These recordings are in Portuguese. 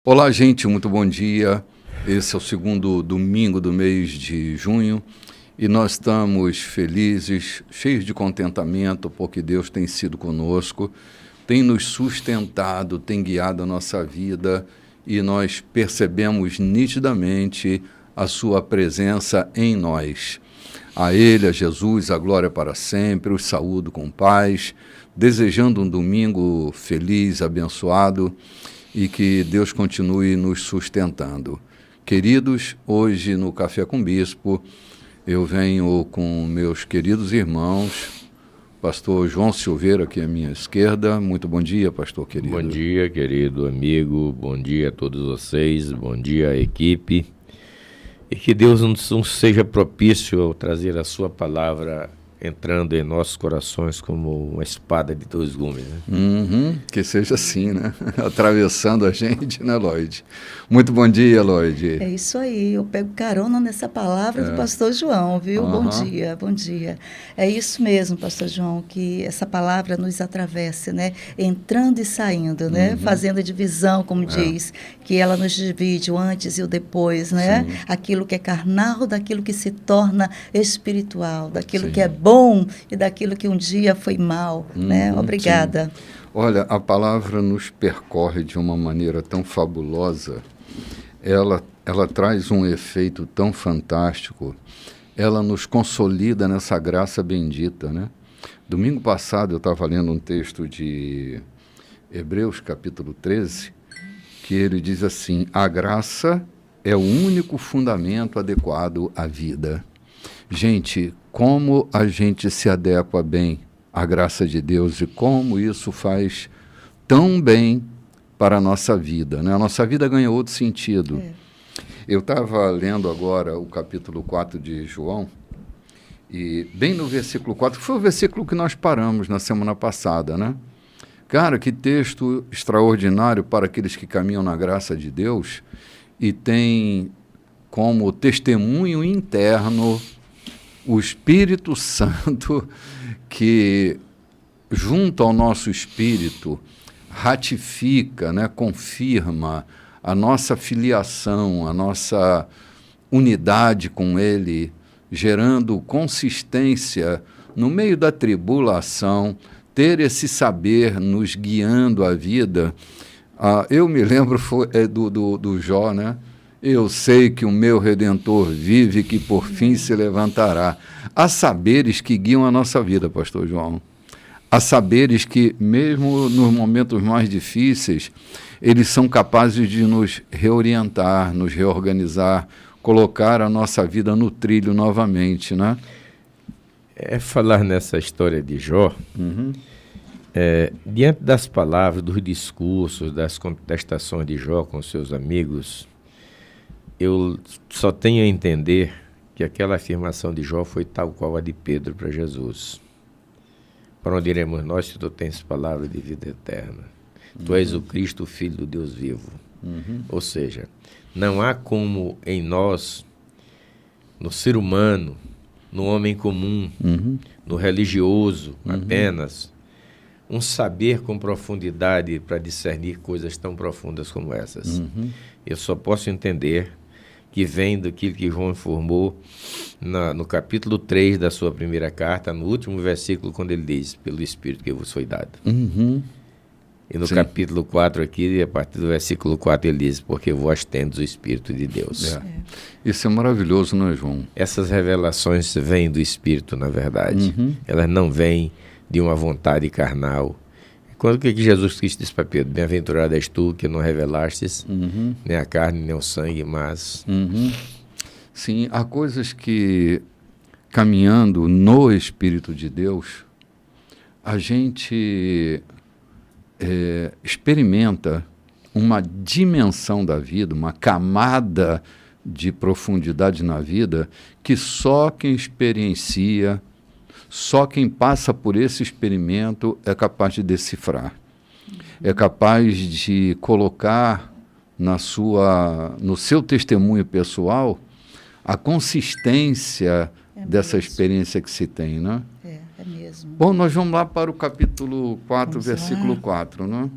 Olá, gente, muito bom dia. Esse é o segundo domingo do mês de junho e nós estamos felizes, cheios de contentamento, porque Deus tem sido conosco, tem nos sustentado, tem guiado a nossa vida e nós percebemos nitidamente a sua presença em nós. A Ele, a Jesus, a glória para sempre, os saúdo com paz, desejando um domingo feliz, abençoado, e que Deus continue nos sustentando. Queridos, hoje no Café com Bispo, eu venho com meus queridos irmãos, pastor João Silveira, aqui à minha esquerda. Muito bom dia, pastor querido. Bom dia, querido amigo, bom dia a todos vocês, bom dia à equipe. E que Deus nos seja propício ao trazer a sua palavra entrando em nossos corações como uma espada de dois gumes, né? Que seja assim, né? Atravessando a gente, né, Lloyd? Muito bom dia, Lloyd. É isso aí, eu pego carona nessa palavra do pastor João, viu? Bom dia, bom dia. É isso mesmo, pastor João, que essa palavra nos atravesse, né? Entrando e saindo, né? Fazendo a divisão, como diz, que ela nos divide o antes e o depois, né? Sim. Aquilo que é carnal, daquilo que se torna espiritual, daquilo que é bom e daquilo que um dia foi mal, né? Obrigada. Sim. Olha, a palavra nos percorre de uma maneira tão fabulosa, ela traz um efeito tão fantástico, ela nos consolida nessa graça bendita, né? Domingo passado eu estava lendo um texto de Hebreus, capítulo 13, que ele diz assim: a graça é o único fundamento adequado à vida. Gente, como a gente se adequa bem à graça de Deus e como isso faz tão bem para a nossa vida, né? A nossa vida ganha outro sentido. Eu estava lendo agora o capítulo 4 de João e bem no versículo 4, que foi o versículo que nós paramos na semana passada, né? Cara, que texto extraordinário para aqueles que caminham na graça de Deus e tem como testemunho interno o Espírito Santo que, junto ao nosso espírito, ratifica, né, confirma a nossa filiação, a nossa unidade com Ele, gerando consistência no meio da tribulação, ter esse saber nos guiando a vida. Eu me lembro do Jó, né? Eu sei que o meu Redentor vive, que por fim se levantará. Há saberes que guiam a nossa vida, pastor João. Há saberes que, mesmo nos momentos mais difíceis, eles são capazes de nos reorientar, nos reorganizar, colocar a nossa vida no trilho novamente, né? Falar nessa história de Jó, diante das palavras, dos discursos, das contestações de Jó com seus amigos, eu só tenho a entender que aquela afirmação de Jó foi tal qual a de Pedro para Jesus. Para onde iremos nós se tu tens palavra de vida eterna? Tu és o Cristo, o Filho do Deus vivo. Ou seja, não há como em nós, no ser humano, no homem comum, no religioso apenas, um saber com profundidade para discernir coisas tão profundas como essas. Eu só posso entender que vem daquilo que João informou no capítulo 3 da sua primeira carta, no último versículo, quando ele diz, pelo Espírito que vos foi dado. E no capítulo 4 aqui, a partir do versículo 4, ele diz, porque vós tendes o Espírito de Deus. Isso é maravilhoso, não é, João? Essas revelações vêm do Espírito, na verdade. Elas não vêm de uma vontade carnal. Quando que Jesus Cristo disse para Pedro, bem-aventurado és tu que não revelastes nem a carne nem o sangue, mas... Sim, há coisas que, caminhando no Espírito de Deus, a gente experimenta uma dimensão da vida, uma camada de profundidade na vida que só quem experiencia, só quem passa por esse experimento é capaz de decifrar, é capaz de colocar no seu testemunho pessoal a consistência dessa experiência que se tem, né? É mesmo. Bom, nós vamos lá para o capítulo 4, versículo 4, né?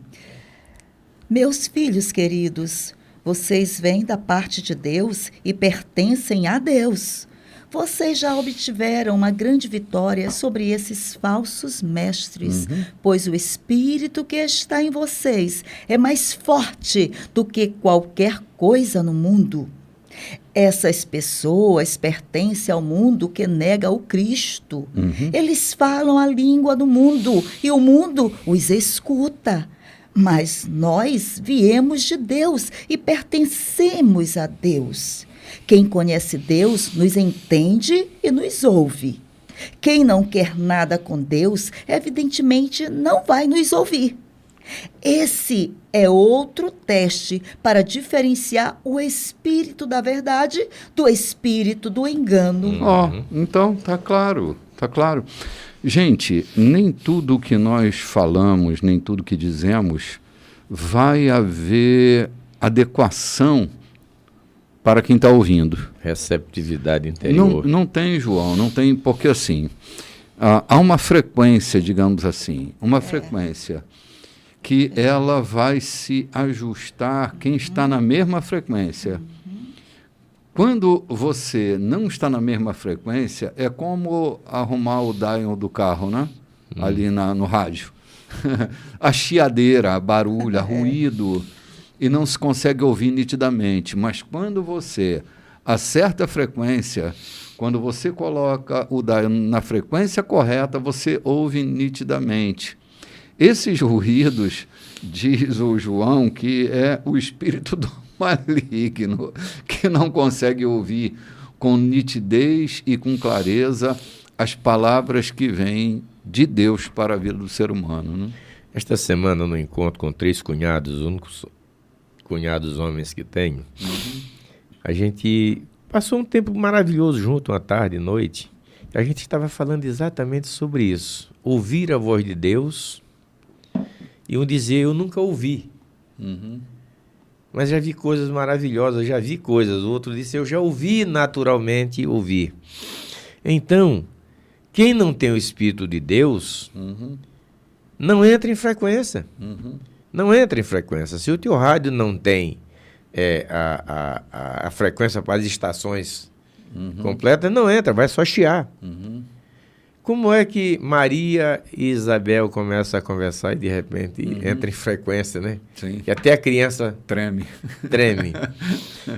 Meus filhos queridos, Vocês vêm da parte de Deus e pertencem a Deus. Vocês já obtiveram uma grande vitória sobre esses falsos mestres, pois o Espírito que está em vocês é mais forte do que qualquer coisa no mundo. Essas pessoas pertencem ao mundo que nega o Cristo. Eles falam a língua do mundo e o mundo os escuta. Mas nós viemos de Deus e pertencemos a Deus. Quem conhece Deus nos entende e nos ouve. Quem não quer nada com Deus, evidentemente não vai nos ouvir. Esse é outro teste para diferenciar o espírito da verdade do espírito do engano. Então, tá claro. Gente, nem tudo que nós falamos, nem tudo que dizemos, vai haver adequação para quem está ouvindo. Receptividade interior. Não tem, João, não tem, porque assim, há uma frequência, digamos assim, frequência que ela vai se ajustar quem está na mesma frequência. Quando você não está na mesma frequência, é como arrumar o dial do carro, né? Ali no rádio. A chiadeira, a barulho, ruído, e não se consegue ouvir nitidamente. Mas quando você acerta a frequência, quando você coloca o dial na frequência correta, você ouve nitidamente. Esses ruídos, diz o João, que é o espírito do maligno, que não consegue ouvir com nitidez e com clareza as palavras que vêm de Deus para a vida do ser humano. Né? Esta semana, no encontro com 3 cunhados, os únicos cunhados homens que tenho, a gente passou um tempo maravilhoso junto, uma tarde e noite. A gente estava falando exatamente sobre isso. Ouvir a voz de Deus e um dizer, eu nunca ouvi. Mas já vi coisas maravilhosas, já vi coisas. O outro disse, eu já ouvi naturalmente ouvir. Então, quem não tem o Espírito de Deus, não entra em frequência. Não entra em frequência. Se o teu rádio não tem a frequência para as estações completas, não entra, vai só chiar. Como é que Maria e Isabel começam a conversar e de repente entra em frequência, né? Sim. E até a criança treme.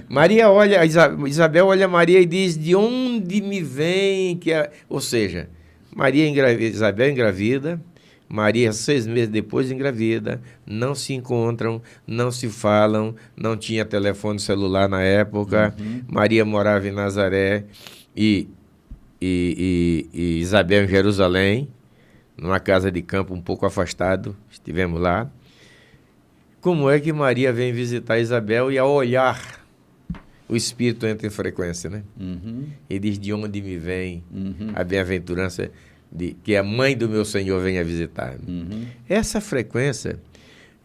Maria olha, Isabel olha Maria e diz, de onde me vem que Ou seja, Isabel engravida, Maria 6 meses depois engravida, não se encontram, não se falam, não tinha telefone celular na época, Maria morava em Nazaré e Isabel em Jerusalém, numa casa de campo um pouco afastado, estivemos lá. Como é que Maria vem visitar Isabel e ao olhar o Espírito entra em frequência, né? E diz, de onde me vem a bem-aventurança de que a mãe do meu Senhor venha visitar. Essa frequência,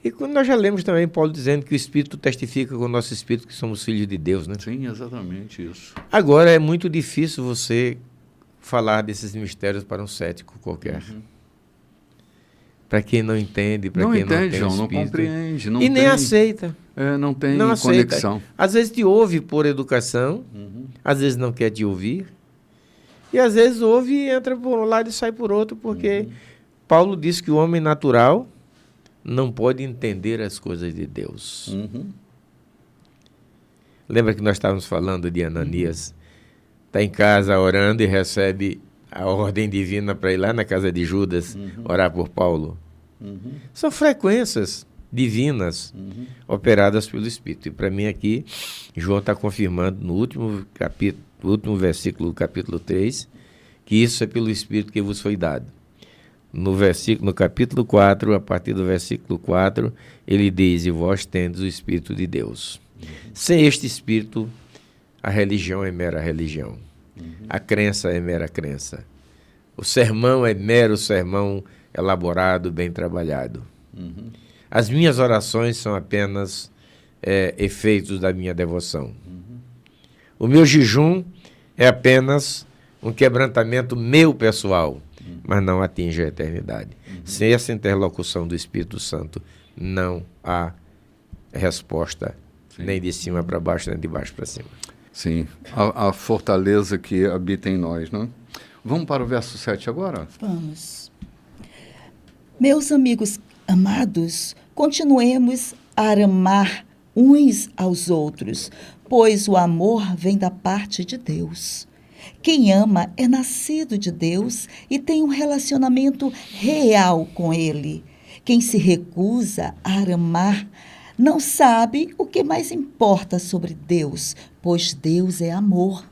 e quando nós já lemos também Paulo dizendo que o Espírito testifica com o nosso Espírito que somos filhos de Deus, né? Sim, exatamente isso. Agora, é muito difícil você falar desses mistérios para um cético qualquer. Para quem não entende, para quem não tem João, espírito. não compreende. Não e nem aceita. Não tem não conexão. Aceita. Às vezes te ouve por educação, às vezes não quer te ouvir, e às vezes ouve e entra por um lado e sai por outro, porque Paulo diz que o homem natural não pode entender as coisas de Deus. Lembra que nós estávamos falando de Ananias? Está em casa orando e recebe a ordem divina para ir lá na casa de Judas orar por Paulo. São frequências divinas operadas pelo Espírito. E para mim aqui, João está confirmando no último versículo do capítulo 3, que isso é pelo Espírito que vos foi dado. No capítulo 4, a partir do versículo 4, ele diz, e vós tendes o Espírito de Deus. Sem este Espírito, a religião é mera religião. A crença é mera crença. O sermão é mero sermão elaborado, bem trabalhado. As minhas orações são apenas efeitos da minha devoção. O meu jejum é apenas um quebrantamento meu pessoal, mas não atinge a eternidade. Sem essa interlocução do Espírito Santo, não há resposta Sim. Nem de cima para baixo, nem de baixo para cima. Sim, a fortaleza que habita em nós, não? Vamos para o verso 7 agora? Vamos. Meus amigos amados, continuemos a amar uns aos outros, pois o amor vem da parte de Deus. Quem ama é nascido de Deus e tem um relacionamento real com Ele. Quem se recusa a amar não sabe o que mais importa sobre Deus, pois Deus é amor.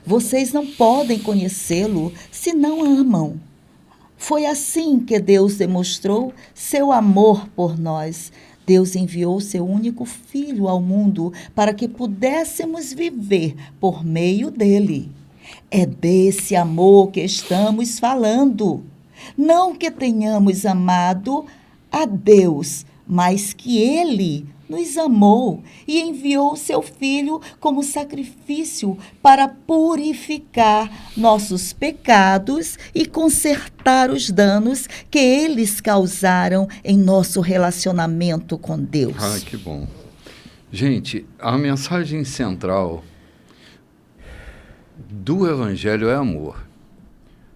Vocês não podem conhecê-lo se não amam. Foi assim que Deus demonstrou seu amor por nós. Deus enviou seu único Filho ao mundo para que pudéssemos viver por meio dele. É desse amor que estamos falando. Não que tenhamos amado a Deus, mas que Ele nos amou e enviou seu Filho como sacrifício para purificar nossos pecados e consertar os danos que eles causaram em nosso relacionamento com Deus. Ah, que bom. Gente, a mensagem central do Evangelho é amor.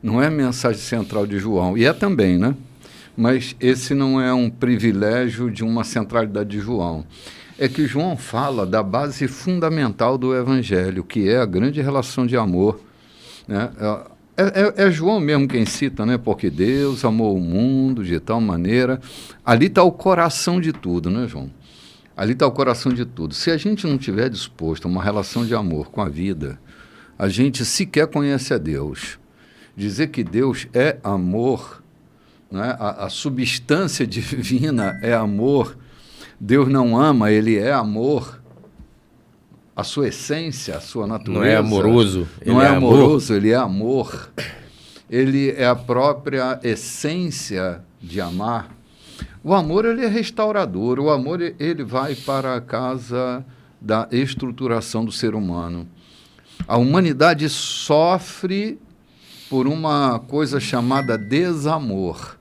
Não é a mensagem central de João, e é também, né? Mas esse não é um privilégio de uma centralidade de João. É que João fala da base fundamental do Evangelho, que é a grande relação de amor, né? É João mesmo quem cita, né? Porque Deus amou o mundo de tal maneira. Ali está o coração de tudo, né, João? Ali está o coração de tudo. Se a gente não tiver disposto a uma relação de amor com a vida, a gente sequer conhece a Deus. Dizer que Deus é amor, né? A substância divina é amor. Deus não ama, ele é amor. A sua essência, a sua natureza. Não é amoroso. Não é amoroso, ele é amor. Ele é a própria essência de amar. O amor, ele é restaurador. O amor, ele vai para a casa da estruturação do ser humano. A humanidade sofre por uma coisa chamada desamor.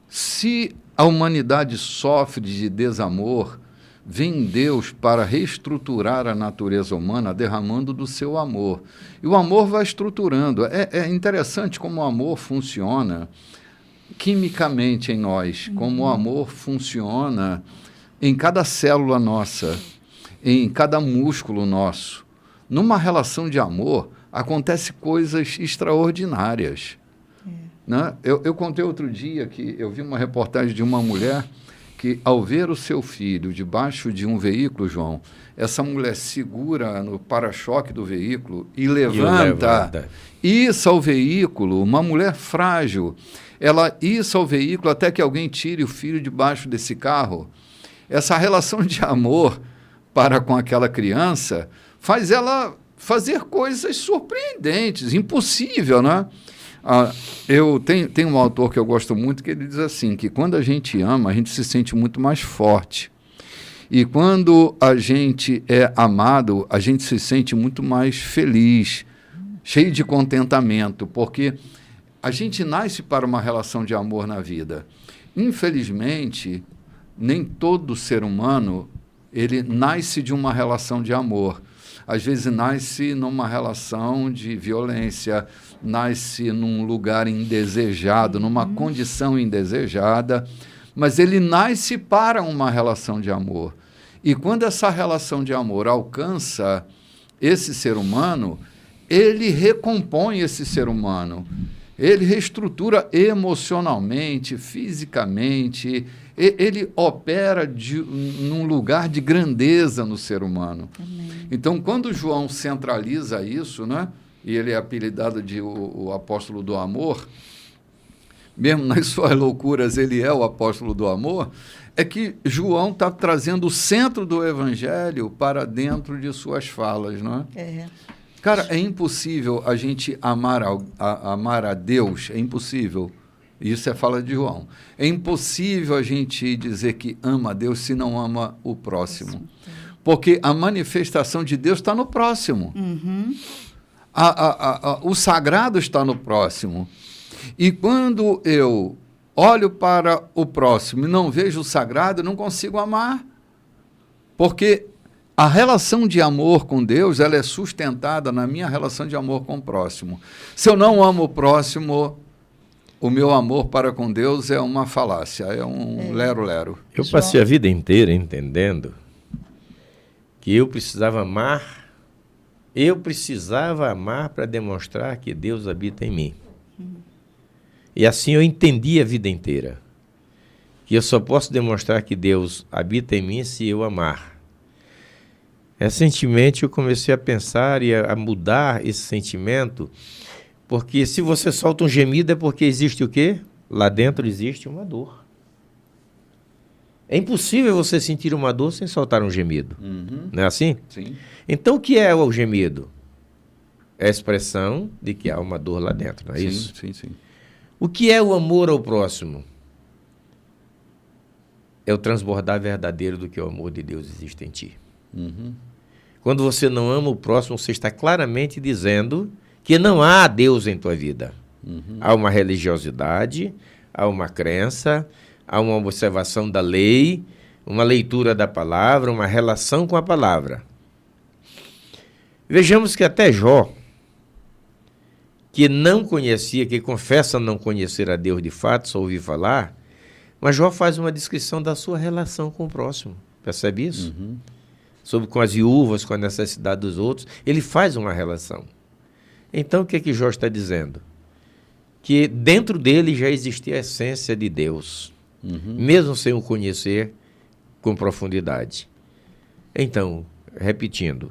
Se a humanidade sofre de desamor, vem Deus para reestruturar a natureza humana derramando do seu amor. E o amor vai estruturando. É interessante como o amor funciona quimicamente em nós, como o amor funciona em cada célula nossa, em cada músculo nosso. Numa relação de amor, acontecem coisas extraordinárias. Né? Eu contei outro dia que eu vi uma reportagem de uma mulher que, ao ver o seu filho debaixo de um veículo, João, essa mulher segura no para-choque do veículo e levanta. Isso ao veículo, uma mulher frágil, ela isso ao veículo até que alguém tire o filho debaixo desse carro. Essa relação de amor para com aquela criança faz ela fazer coisas surpreendentes, impossível, né? Eu tenho um autor que eu gosto muito que ele diz assim, que quando a gente ama, a gente se sente muito mais forte. E quando a gente é amado, a gente se sente muito mais feliz, cheio de contentamento, porque a gente nasce para uma relação de amor na vida. Infelizmente, nem todo ser humano ele nasce de uma relação de amor. Às vezes nasce numa relação de violência, nasce num lugar indesejado, numa condição indesejada, mas ele nasce para uma relação de amor. E quando essa relação de amor alcança esse ser humano, ele recompõe esse ser humano, ele reestrutura emocionalmente, fisicamente, ele opera num lugar de grandeza no ser humano. Amém. Então, quando João centraliza isso, né, e ele é apelidado de o apóstolo do amor, mesmo nas suas loucuras ele é o apóstolo do amor, é que João está trazendo o centro do evangelho para dentro de suas falas, não é? Cara, é impossível a gente amar a Deus, é impossível. Isso é fala de João. É impossível a gente dizer que ama a Deus se não ama o próximo. Porque a manifestação de Deus está no próximo. Uhum. O sagrado está no próximo. E quando eu olho para o próximo e não vejo o sagrado, eu não consigo amar. Porque a relação de amor com Deus, ela é sustentada na minha relação de amor com o próximo. Se eu não amo o próximo, o meu amor para com Deus é uma falácia, é um lero-lero. Eu passei a vida inteira entendendo que eu precisava amar para demonstrar que Deus habita em mim. E assim eu entendi a vida inteira, que eu só posso demonstrar que Deus habita em mim se eu amar. Recentemente eu comecei a pensar e a mudar esse sentimento, porque se você solta um gemido é porque existe o quê? Lá dentro existe uma dor. É impossível você sentir uma dor sem soltar um gemido. Não é assim? Sim. Então o que é o gemido? É a expressão de que há uma dor lá dentro, não é isso? Sim, sim. O que é o amor ao próximo? É o transbordar verdadeiro do que o amor de Deus existe em ti. Quando você não ama o próximo, você está claramente dizendo que não há Deus em tua vida. Há uma religiosidade, há uma crença, há uma observação da lei, uma leitura da palavra, uma relação com a palavra. Vejamos que até Jó, que não conhecia, que confessa não conhecer a Deus de fato, só ouvir falar, mas Jó faz uma descrição da sua relação com o próximo. Percebe isso? Sobre com as viúvas, com a necessidade dos outros, ele faz uma relação. Então, o que é que Jó está dizendo? Que dentro dele já existia a essência de Deus, mesmo sem o conhecer com profundidade. Então, repetindo,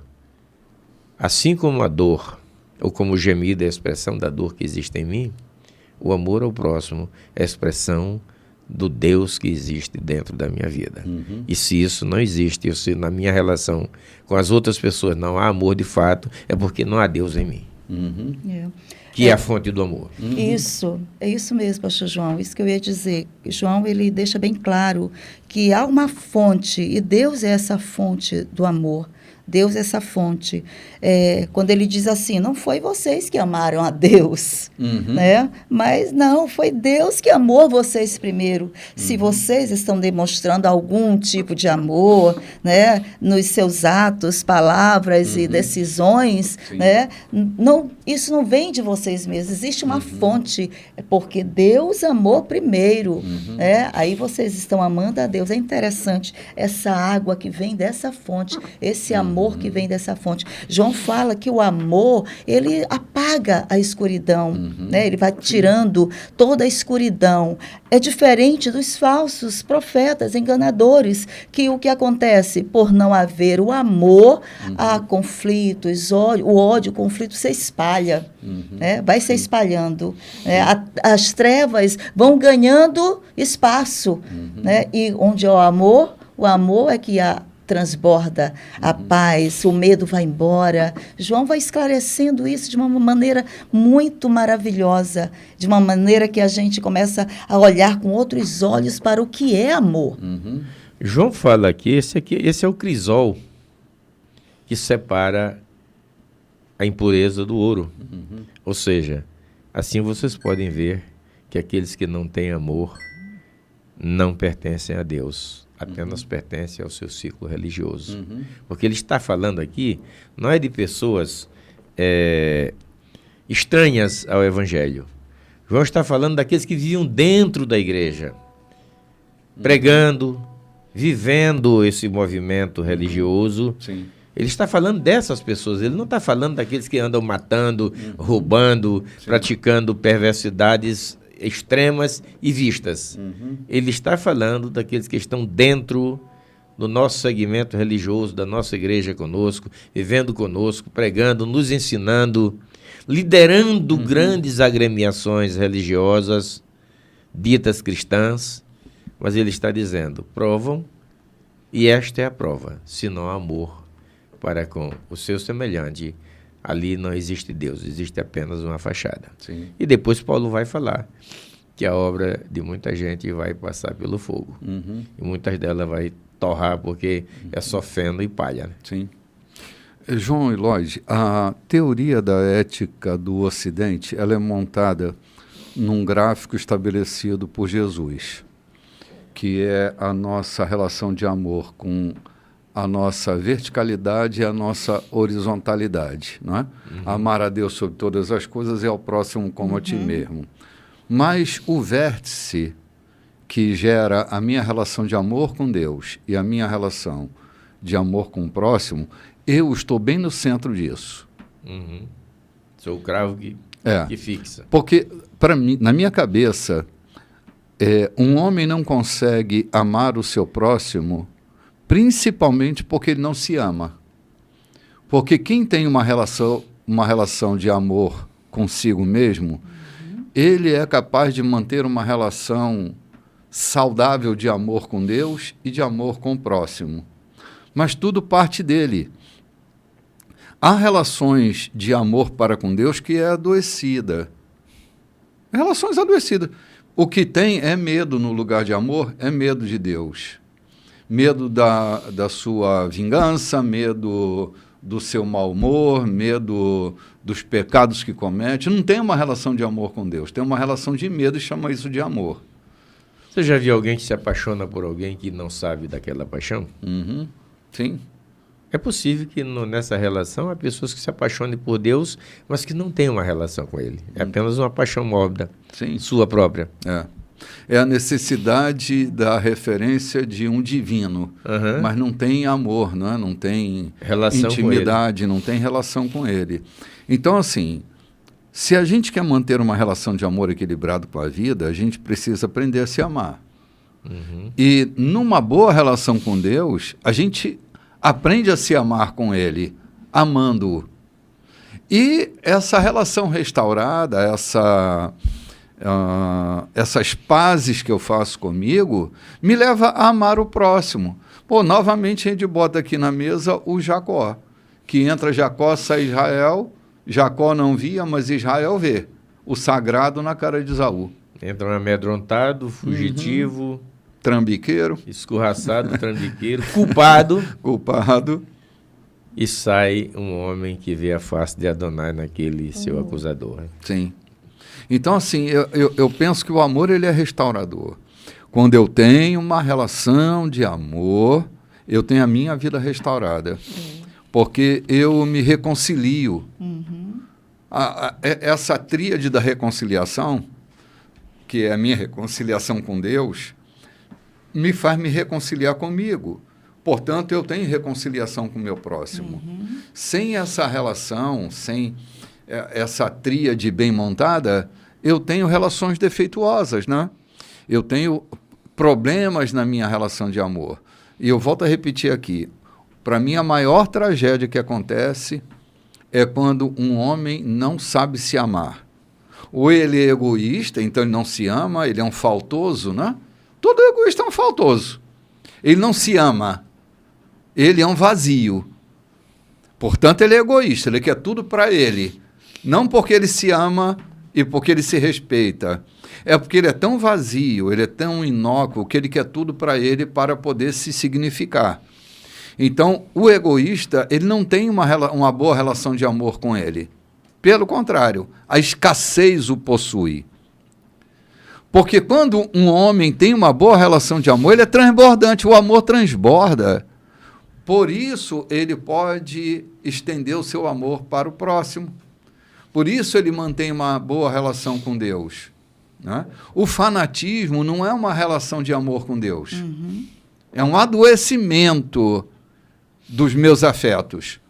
assim como a dor, ou como o gemido é a expressão da dor que existe em mim, o amor ao próximo é a expressão do Deus que existe dentro da minha vida. E se isso não existe, se na minha relação com as outras pessoas não há amor de fato, é porque não há Deus em mim. Que é a fonte do amor. Isso, é isso mesmo, pastor João, isso que eu ia dizer. João, ele deixa bem claro que há uma fonte, e Deus é essa fonte do amor. Deus é essa fonte. Quando ele diz assim, não foi vocês que amaram a Deus, né? Mas não, foi Deus que amou vocês primeiro. Se vocês estão demonstrando algum tipo de amor, né, nos seus atos, palavras e decisões, né, isso não vem de vocês mesmos, existe uma fonte, porque Deus amou primeiro. Né? Aí vocês estão amando a Deus. É interessante essa água que vem dessa fonte, esse amor que vem dessa fonte. João fala que o amor, ele apaga a escuridão, né? Ele vai tirando toda a escuridão. É diferente dos falsos profetas, enganadores, que o que acontece? Por não haver o amor, há conflitos, o ódio, o conflito se espalha, né? Vai se espalhando. As trevas vão ganhando espaço, né? E onde há o amor é que transborda a paz, o medo vai embora. João vai esclarecendo isso de uma maneira muito maravilhosa, de uma maneira que a gente começa a olhar com outros olhos para o que é amor. João fala aqui, esse é o crisol que separa a impureza do ouro. Ou seja, assim vocês podem ver que aqueles que não têm amor não pertencem a Deus. Apenas pertence ao seu ciclo religioso. Porque ele está falando aqui, não é de pessoas estranhas ao Evangelho. João está falando daqueles que viviam dentro da igreja, pregando, vivendo esse movimento religioso. Ele está falando dessas pessoas, ele não está falando daqueles que andam matando, roubando, praticando perversidades extremas e vistas. Ele está falando daqueles que estão dentro do nosso segmento religioso, da nossa igreja conosco, vivendo conosco, pregando, nos ensinando, liderando grandes agremiações religiosas, ditas cristãs, mas ele está dizendo, provam, e esta é a prova, se não há amor para com o seu semelhante, ali não existe Deus, existe apenas uma fachada. E depois Paulo vai falar que a obra de muita gente vai passar pelo fogo. E muitas delas vai torrar porque é só feno e palha. Né? João e Lloyd, a teoria da ética do Ocidente, ela é montada num gráfico estabelecido por Jesus, que é a nossa relação de amor com a nossa verticalidade e a nossa horizontalidade, não é? Amar a Deus sobre todas as coisas e ao próximo como a ti mesmo. Mas o vértice que gera a minha relação de amor com Deus e a minha relação de amor com o próximo, eu estou bem no centro disso. Sou o cravo que fixa. Porque, para mim, na minha cabeça, um homem não consegue amar o seu próximo, principalmente porque ele não se ama. Porque quem tem uma relação de amor consigo mesmo, ele é capaz de manter uma relação saudável de amor com Deus e de amor com o próximo. Mas tudo parte dele. Há relações de amor para com Deus que é adoecida. Relações adoecidas. O que tem é medo no lugar de amor, é medo de Deus. Medo da sua vingança, medo do seu mau humor, medo dos pecados que comete. Não tem uma relação de amor com Deus, tem uma relação de medo e chama isso de amor. Você já viu alguém que se apaixona por alguém que não sabe daquela paixão? Sim. É possível que nessa relação há pessoas que se apaixonem por Deus, mas que não têm uma relação com Ele. É apenas uma paixão mórbida, sua própria. É a necessidade da referência de um divino, mas não tem amor, não tem relação intimidade, não tem relação com ele. Então, assim, se a gente quer manter uma relação de amor equilibrado com a vida, a gente precisa aprender a se amar. E numa boa relação com Deus, a gente aprende a se amar com Ele, amando-o. E essa relação restaurada, essas pazes que eu faço comigo, me leva a amar o próximo. Novamente a gente bota aqui na mesa o Jacó, que entra Jacó, sai Israel, Jacó não via, mas Israel vê. O sagrado na cara de Esaú. Entra um amedrontado, fugitivo... Trambiqueiro. Escorraçado, trambiqueiro, culpado. E sai um homem que vê a face de Adonai naquele seu acusador. Sim. Então, assim, eu penso que o amor ele é restaurador. Quando eu tenho uma relação de amor, eu tenho a minha vida restaurada. Porque eu me reconcilio. Essa tríade da reconciliação, que é a minha reconciliação com Deus, me faz me reconciliar comigo. Portanto, eu tenho reconciliação com o meu próximo. Sem essa relação, sem essa tríade bem montada, eu tenho relações defeituosas, né? Eu tenho problemas na minha relação de amor. E eu volto a repetir aqui, para mim a maior tragédia que acontece é quando um homem não sabe se amar. Ou ele é egoísta, então ele não se ama, ele é um faltoso, né? Todo egoísta é um faltoso. Ele não se ama. Ele é um vazio. Portanto, ele é egoísta. Ele quer tudo para ele. Não porque ele se ama e porque ele se respeita. É porque ele é tão vazio, ele é tão inócuo, que ele quer tudo para ele para poder se significar. Então, o egoísta, ele não tem uma boa relação de amor com ele. Pelo contrário, a escassez o possui. Porque quando um homem tem uma boa relação de amor, ele é transbordante, o amor transborda. Por isso, ele pode estender o seu amor para o próximo. Por isso, ele mantém uma boa relação com Deus. Né? O fanatismo não é uma relação de amor com Deus. É um adoecimento dos meus afetos.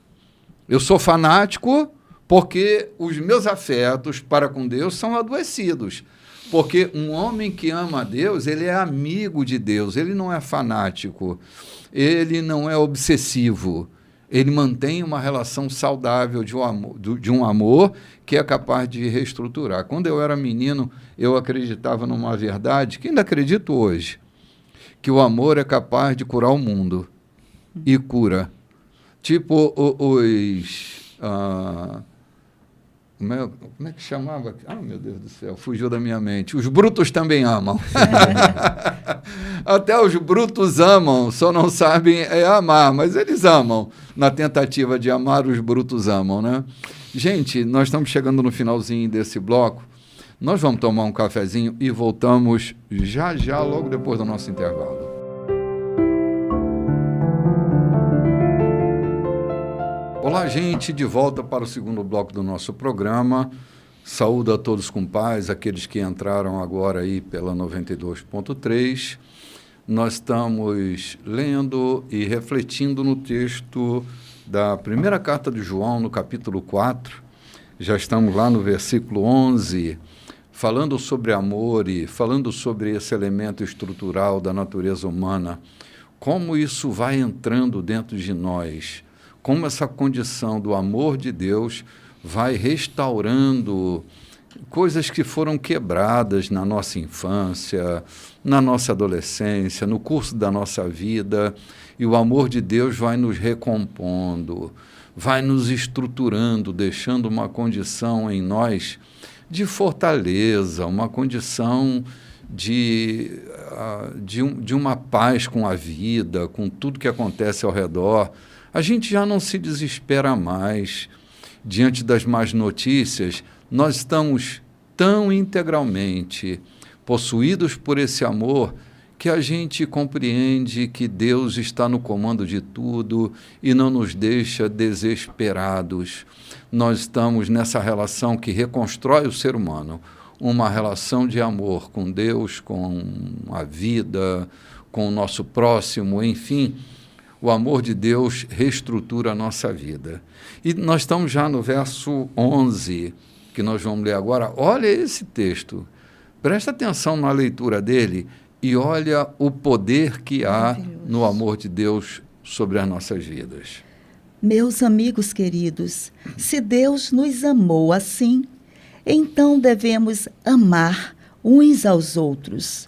Eu sou fanático porque os meus afetos para com Deus são adoecidos. Porque um homem que ama a Deus, ele é amigo de Deus, ele não é fanático, ele não é obsessivo, ele mantém uma relação saudável de um amor que é capaz de reestruturar. Quando eu era menino, eu acreditava numa verdade, que ainda acredito hoje, que o amor é capaz de curar o mundo, e cura. Tipo como é que chamava? Meu Deus do céu, fugiu da minha mente. Os brutos também amam. Até os brutos amam, só não sabem amar, mas eles amam. Na tentativa de amar, os brutos amam, né? Gente, nós estamos chegando no finalzinho desse bloco. Nós vamos tomar um cafezinho e voltamos já, logo depois do nosso intervalo. Olá, gente, de volta para o segundo bloco do nosso programa. Saúdo a todos com paz, aqueles que entraram agora aí pela 92.3. Nós estamos lendo e refletindo no texto da primeira carta de João, no capítulo 4. Já estamos lá no versículo 11, falando sobre amor e falando sobre esse elemento estrutural da natureza humana, como isso vai entrando dentro de nós, como essa condição do amor de Deus vai restaurando coisas que foram quebradas na nossa infância, na nossa adolescência, no curso da nossa vida, e o amor de Deus vai nos recompondo, vai nos estruturando, deixando uma condição em nós de fortaleza, uma condição de uma paz com a vida, com tudo que acontece ao redor. A gente já não se desespera mais diante das más notícias. Nós estamos tão integralmente possuídos por esse amor que a gente compreende que Deus está no comando de tudo e não nos deixa desesperados. Nós estamos nessa relação que reconstrói o ser humano, uma relação de amor com Deus, com a vida, com o nosso próximo, enfim. O amor de Deus reestrutura a nossa vida. E nós estamos já no verso 11, que nós vamos ler agora. Olha esse texto, presta atenção na leitura dele e olha o poder que há no amor de Deus sobre as nossas vidas. Meus amigos queridos, se Deus nos amou assim, então devemos amar uns aos outros.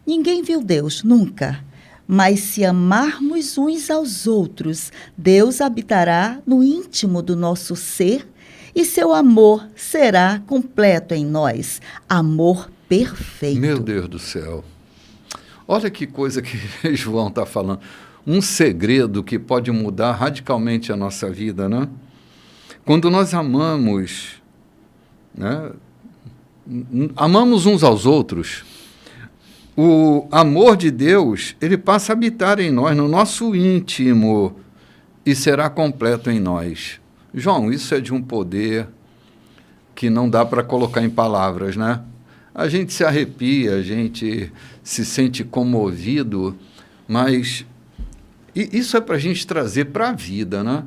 Ninguém viu Deus, nunca. Mas se amarmos uns aos outros, Deus habitará no íntimo do nosso ser e seu amor será completo em nós. Amor perfeito. Meu Deus do céu. Olha que coisa que João está falando. Um segredo que pode mudar radicalmente a nossa vida, né? Quando nós amamos, né? Amamos uns aos outros, o amor de Deus, ele passa a habitar em nós, no nosso íntimo, e será completo em nós. João, isso é de um poder que não dá para colocar em palavras, né? A gente se arrepia, a gente se sente comovido, mas isso é para a gente trazer para a vida, né?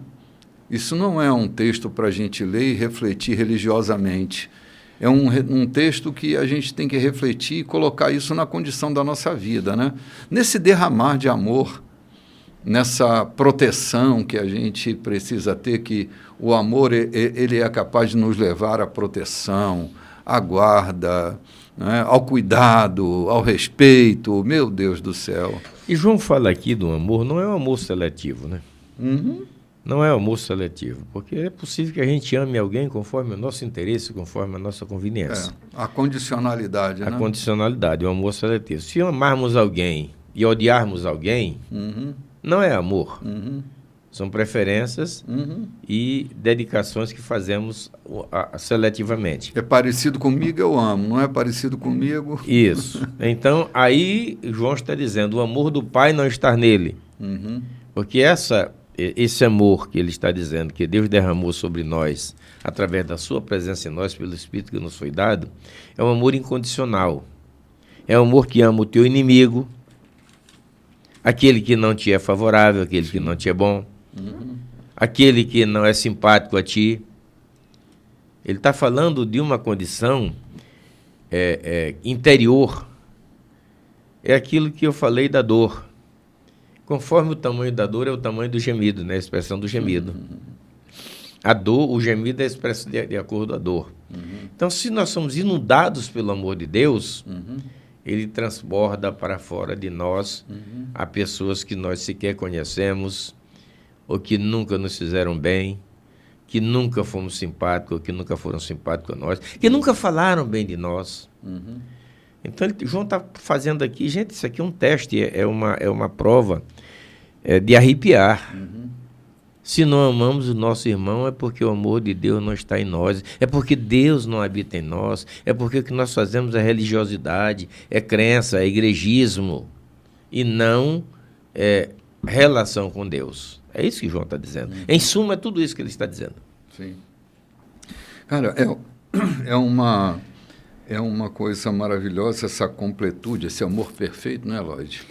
Isso não é um texto para a gente ler e refletir religiosamente. É um texto que a gente tem que refletir e colocar isso na condição da nossa vida, né? Nesse derramar de amor, nessa proteção que a gente precisa ter, que o amor ele é capaz de nos levar à proteção, à guarda, né? Ao cuidado, ao respeito. Meu Deus do céu. E João fala aqui do amor, não é um amor seletivo, né? Uhum. Não é amor seletivo, porque é possível que a gente ame alguém conforme o nosso interesse, conforme a nossa conveniência. A condicionalidade, né? A condicionalidade, o amor seletivo. Se amarmos alguém e odiarmos alguém, não é amor. São preferências e dedicações que fazemos seletivamente. É parecido comigo, eu amo. Não é parecido comigo... Isso. Então, aí João está dizendo, o amor do Pai não está nele. Porque esse amor que ele está dizendo, que Deus derramou sobre nós, através da sua presença em nós, pelo Espírito que nos foi dado, é um amor incondicional. É um amor que ama o teu inimigo, aquele que não te é favorável, aquele que não te é bom, aquele que não é simpático a ti. Ele está falando de uma condição interior. É aquilo que eu falei da dor. Conforme o tamanho da dor é o tamanho do gemido, né? A expressão do gemido. A dor, o gemido é expresso de acordo com a dor. Então, se nós somos inundados pelo amor de Deus, ele transborda para fora de nós a pessoas que nós sequer conhecemos, ou que nunca nos fizeram bem, que nunca fomos simpáticos, ou que nunca foram simpáticos a nós, que nunca falaram bem de nós. Então, João está fazendo aqui, gente, isso aqui é um teste, é uma prova de arrepiar. Se não amamos o nosso irmão, é porque o amor de Deus não está em nós, é porque Deus não habita em nós, é porque o que nós fazemos é religiosidade, é crença, é igrejismo, e não relação com Deus. É isso que João está dizendo. Em suma, é tudo isso que ele está dizendo. Sim. Cara, é uma coisa maravilhosa essa completude, esse amor perfeito, não é, Lloyd?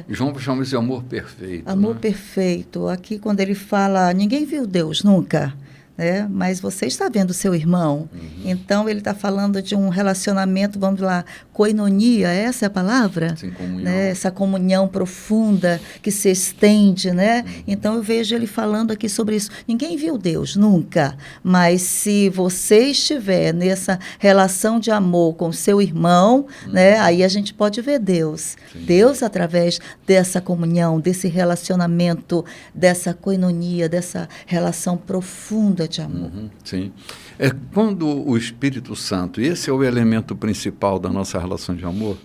João chama isso de amor perfeito. Amor, né? perfeito. Aqui, quando ele fala, ninguém viu Deus nunca, né? Mas você está vendo seu irmão. Então, ele está falando de um relacionamento, vamos lá, koinonia, essa é a palavra? Sim, comunhão. Né? Essa comunhão profunda que se estende, né? Então, eu vejo ele falando aqui sobre isso. Ninguém viu Deus nunca, mas se você estiver nessa relação de amor com seu irmão, né? Aí a gente pode ver Deus. Sim. Deus, através dessa comunhão, desse relacionamento, dessa koinonia, dessa relação profunda de amor. Sim. É quando o Espírito Santo, e esse é o elemento principal da nossa relação de amor,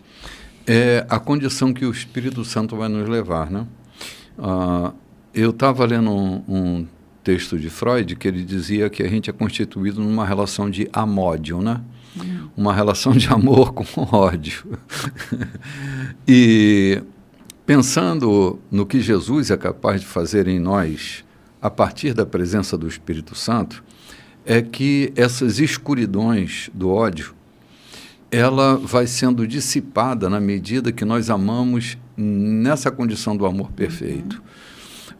é a condição que o Espírito Santo vai nos levar, né? Eu estava lendo um texto de Freud que ele dizia que a gente é constituído numa relação de amódio, né? Uma relação de amor com ódio. E pensando no que Jesus é capaz de fazer em nós a partir da presença do Espírito Santo, é que essas escuridões do ódio, ela vai sendo dissipada na medida que nós amamos nessa condição do amor perfeito.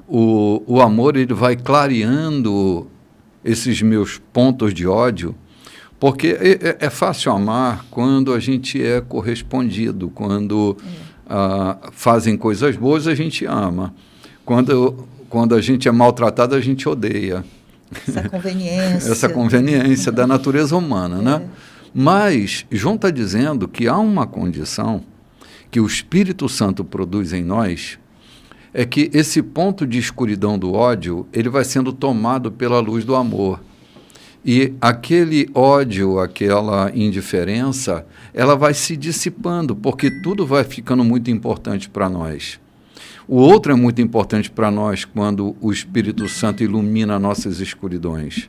O amor, ele vai clareando esses meus pontos de ódio, porque é fácil amar quando a gente é correspondido, quando fazem coisas boas, a gente ama. Quando a gente é maltratado, a gente odeia. Essa conveniência. Essa conveniência da natureza humana, né? Mas João está dizendo que há uma condição que o Espírito Santo produz em nós, é que esse ponto de escuridão do ódio, ele vai sendo tomado pela luz do amor. E aquele ódio, aquela indiferença, ela vai se dissipando, porque tudo vai ficando muito importante para nós. O outro é muito importante para nós quando o Espírito Santo ilumina nossas escuridões.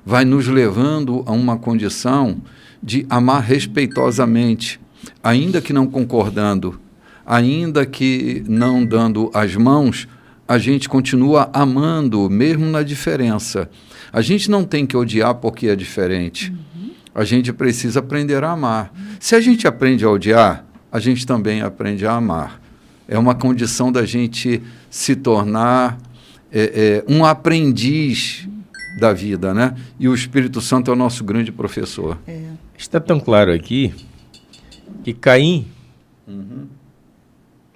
Vai nos levando a uma condição de amar respeitosamente, ainda que não concordando, ainda que não dando as mãos, a gente continua amando, mesmo na diferença. A gente não tem que odiar porque é diferente. A gente precisa aprender a amar. Se a gente aprende a odiar, a gente também aprende a amar. É uma condição da gente se tornar um aprendiz da vida, né? E o Espírito Santo é o nosso grande professor. Está tão claro aqui que Caim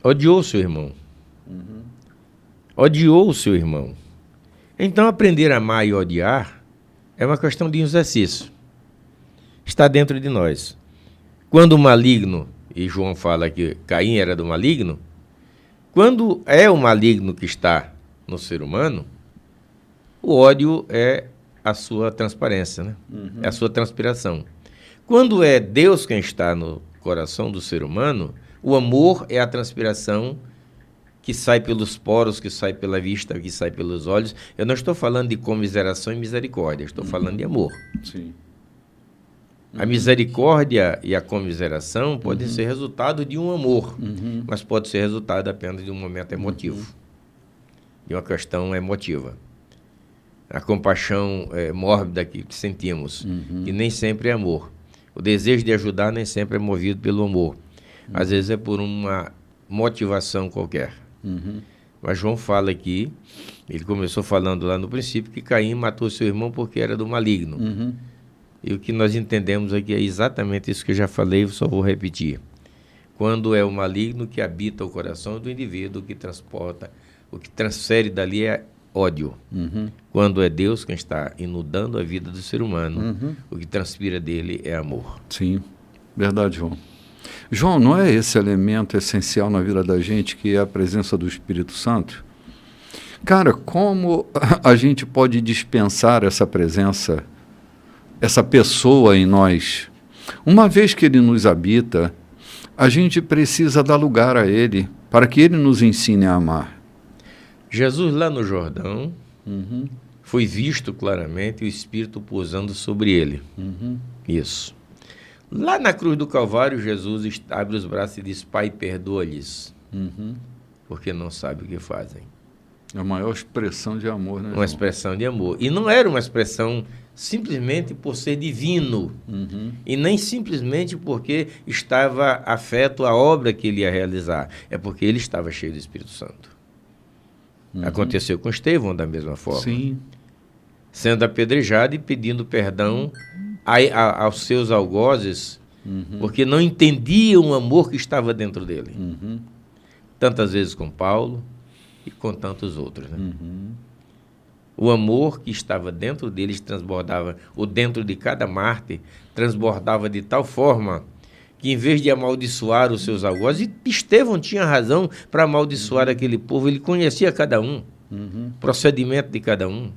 odiou seu irmão. Odiou o seu irmão. Então, aprender a amar e odiar é uma questão de exercício. Está dentro de nós. Quando o maligno, e João fala que Caim era do maligno, quando é o maligno que está no ser humano, o ódio é a sua transparência, né? É a sua transpiração. Quando é Deus quem está no coração do ser humano, o amor é a transpiração que sai pelos poros, que sai pela vista, que sai pelos olhos. Eu não estou falando de comiseração e misericórdia, estou falando de amor. Sim. A misericórdia e a comiseração podem ser resultado de um amor, mas pode ser resultado apenas de um momento emotivo, de uma questão emotiva. A compaixão mórbida que sentimos, que nem sempre é amor. O desejo de ajudar nem sempre é movido pelo amor. Às vezes é por uma motivação qualquer. Mas João fala aqui, ele começou falando lá no princípio, que Caim matou seu irmão porque era do maligno. E o que nós entendemos aqui é exatamente isso que eu já falei, eu só vou repetir. Quando é o maligno que habita o coração do indivíduo, que transporta, o que transfere dali é ódio. Quando é Deus quem está inundando a vida do ser humano, o que transpira dele é amor. Sim, verdade, João. João, não é esse elemento essencial na vida da gente, que é a presença do Espírito Santo? Cara, como a gente pode dispensar essa presença, essa pessoa em nós? Uma vez que ele nos habita, a gente precisa dar lugar a ele, para que ele nos ensine a amar. Jesus lá no Jordão foi visto claramente o Espírito pousando sobre ele. Isso. Lá na cruz do Calvário, Jesus abre os braços e diz: Pai, perdoa-lhes, porque não sabem o que fazem. A maior expressão de amor, né, Uma João? expressão de amor. E não era uma expressão simplesmente por ser divino, e nem simplesmente porque estava afeto à obra que ele ia realizar. É porque ele estava cheio do Espírito Santo. Aconteceu com Estevão da mesma forma. Sim. Sendo apedrejado e pedindo perdão aos seus algozes, porque não entendiam o amor que estava dentro dele. Tantas vezes com Paulo e com tantos outros, né? O amor que estava dentro deles transbordava, ou dentro de cada mártir, transbordava de tal forma que, em vez de amaldiçoar os seus algozes, e Estevão tinha razão para amaldiçoar aquele povo, ele conhecia cada um, o procedimento de cada um,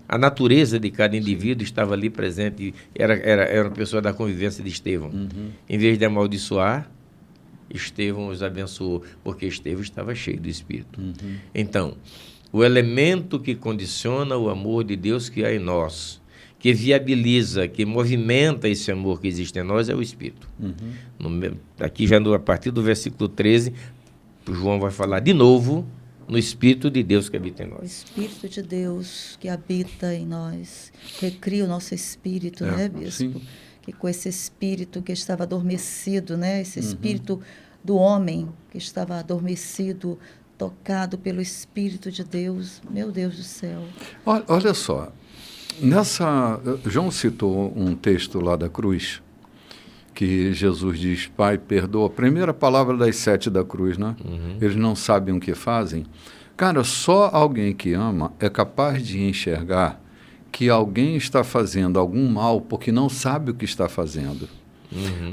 a natureza de cada indivíduo estava ali presente, era uma pessoa da convivência de Estevão. Em vez de amaldiçoar, Estevão os abençoou, porque Estevão estava cheio do Espírito. Então, o elemento que condiciona o amor de Deus que há em nós, que viabiliza, que movimenta esse amor que existe em nós, é o Espírito. Aqui já a partir do versículo 13, o João vai falar de novo no Espírito de Deus que habita em nós. O Espírito de Deus que habita em nós, recria o nosso espírito, né, Bispo? Sim. Que com esse espírito que estava adormecido, né, esse espírito do homem que estava adormecido, tocado pelo Espírito de Deus, meu Deus do céu. Olha só, João citou um texto lá da cruz, que Jesus diz, Pai, perdoa, a primeira palavra das 7 da cruz, né? Eles não sabem o que fazem. Cara, só alguém que ama é capaz de enxergar que alguém está fazendo algum mal porque não sabe o que está fazendo.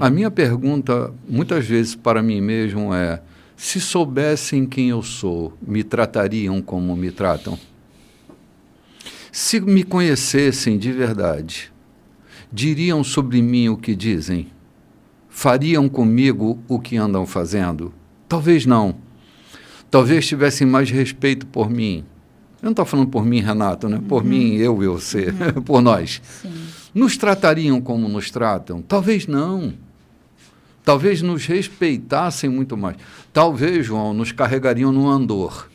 A minha pergunta, muitas vezes para mim mesmo é, se soubessem quem eu sou, me tratariam como me tratam? Se me conhecessem de verdade, diriam sobre mim o que dizem? Fariam comigo o que andam fazendo? Talvez não. Talvez tivessem mais respeito por mim. Eu não estou falando por mim, Renato, né? Por mim, eu e você, por nós. Sim. Nos tratariam como nos tratam? Talvez não. Talvez nos respeitassem muito mais. Talvez, João, nos carregariam no andor.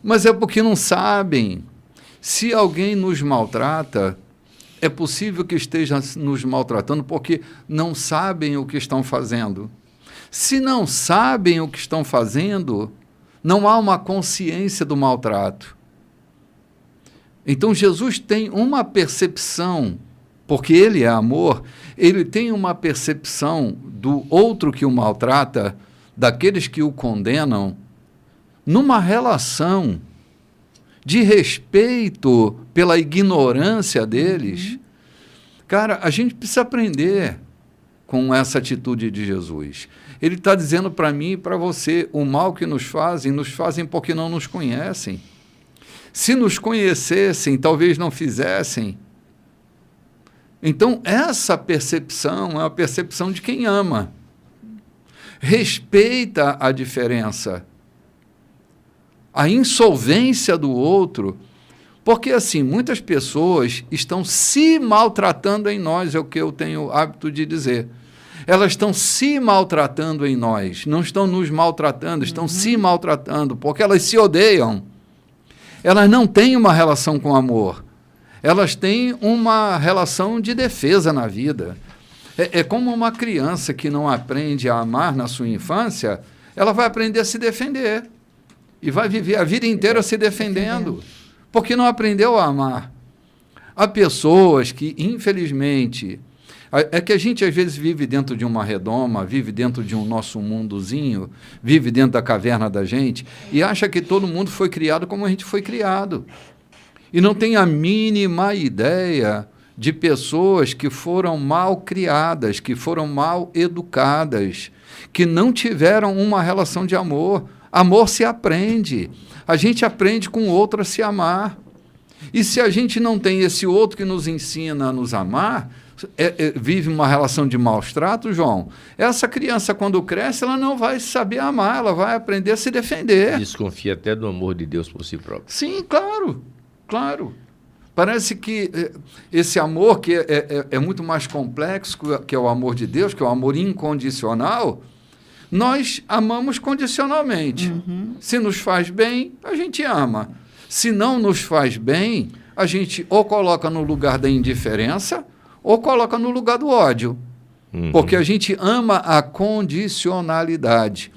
Mas é porque não sabem. Se alguém nos maltrata, é possível que esteja nos maltratando porque não sabem o que estão fazendo. Se não sabem o que estão fazendo, não há uma consciência do maltrato. Então, Jesus tem uma percepção, porque ele é amor, ele tem uma percepção do outro que o maltrata, daqueles que o condenam, numa relação de respeito pela ignorância deles. Cara, a gente precisa aprender com essa atitude de Jesus. Ele está dizendo para mim e para você, o mal que nos fazem porque não nos conhecem. Se nos conhecessem, talvez não fizessem. Então, essa percepção é a percepção de quem ama. Respeita a diferença. A insolvência do outro. Porque, assim, muitas pessoas estão se maltratando em nós, é o que eu tenho hábito de dizer. Elas estão se maltratando em nós, não estão nos maltratando, estão se maltratando, porque elas se odeiam. Elas não têm uma relação com amor. Elas têm uma relação de defesa na vida. É como uma criança que não aprende a amar na sua infância, ela vai aprender a se defender. E vai viver a vida inteira se defendendo, porque não aprendeu a amar. Há pessoas que, infelizmente, é que a gente às vezes vive dentro de uma redoma, vive dentro de um nosso mundozinho, vive dentro da caverna da gente, e acha que todo mundo foi criado como a gente foi criado. E não tem a mínima ideia de pessoas que foram mal criadas, que foram mal educadas, que não tiveram uma relação de amor. Amor se aprende. A gente aprende com o outro a se amar. E se a gente não tem esse outro que nos ensina a nos amar, vive uma relação de maus tratos, João, essa criança, quando cresce, ela não vai saber amar, ela vai aprender a se defender. Desconfia até do amor de Deus por si próprio. Sim, claro. Claro. Parece que esse amor que é muito mais complexo que é o amor de Deus, que é o amor incondicional, Nós amamos condicionalmente. Se nos faz bem, a gente ama. Se não nos faz bem, a gente ou coloca no lugar da indiferença ou coloca no lugar do ódio. Porque a gente ama a condicionalidade.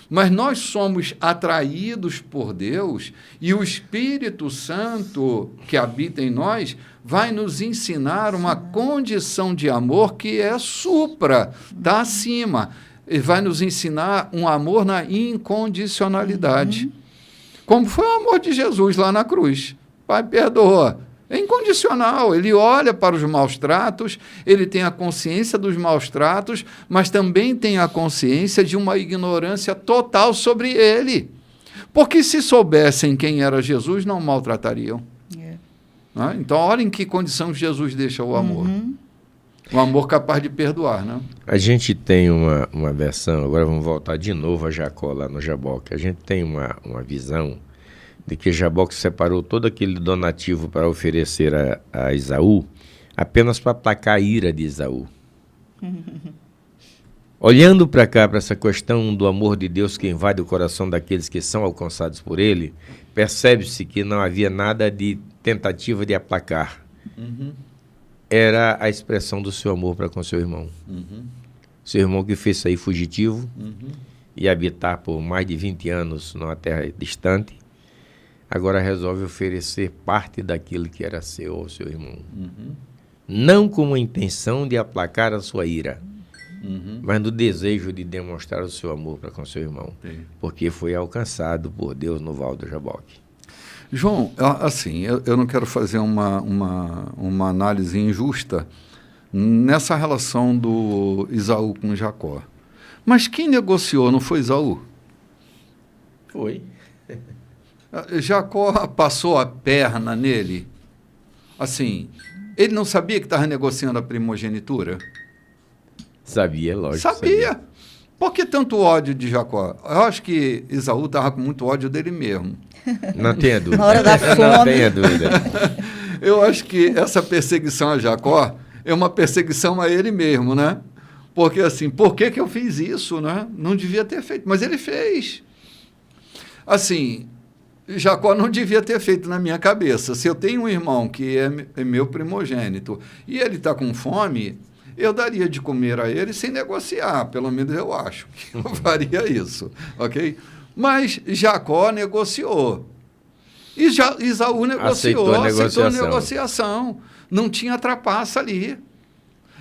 Mas nós somos atraídos por Deus e o Espírito Santo que habita em nós vai nos ensinar uma condição de amor que é supra, está acima. E vai nos ensinar um amor na incondicionalidade. Como foi o amor de Jesus lá na cruz. Pai, perdoa. É incondicional, ele olha para os maus tratos, ele tem a consciência dos maus tratos, mas também tem a consciência de uma ignorância total sobre ele. Porque se soubessem quem era Jesus, não maltratariam. Né? Então, olha em que condição Jesus deixa o amor. Um amor capaz de perdoar. Né? A gente tem uma versão, agora vamos voltar de novo a Jacó lá no Jaboque, a gente tem uma visão de que Jaboque separou todo aquele donativo para oferecer a Esaú, apenas para aplacar a ira de Esaú. Olhando para cá, para essa questão do amor de Deus que invade o coração daqueles que são alcançados por ele, percebe-se que não havia nada de tentativa de aplacar. Era a expressão do seu amor para com seu irmão. Seu irmão que fez sair fugitivo e habitar por mais de 20 anos numa terra distante, agora resolve oferecer parte daquilo que era seu ao seu irmão. Não com a intenção de aplacar a sua ira, mas no desejo de demonstrar o seu amor para com seu irmão. Porque foi alcançado por Deus no Val do Jaboque. João, assim, eu não quero fazer uma análise injusta nessa relação do Esaú com Jacó. Mas quem negociou não foi Esaú? Foi. Jacó passou a perna nele. Assim, ele não sabia que estava negociando a primogenitura? Sabia, lógico. Sabia. Por que tanto ódio de Jacó? Eu acho que Esaú estava com muito ódio dele mesmo. Não tenha dúvida. Na hora da fome. Não tenha dúvida. Eu acho que essa perseguição a Jacó é uma perseguição a ele mesmo, né? Porque assim, por que eu fiz isso, né? Não devia ter feito, mas ele fez. Assim, Jacó não devia ter feito na minha cabeça. Se eu tenho um irmão que é meu primogênito e ele está com fome, eu daria de comer a ele sem negociar. Pelo menos eu acho que eu faria isso, ok? Mas Jacó negociou. E Esaú negociou, aceitou a negociação. Não tinha trapaça ali.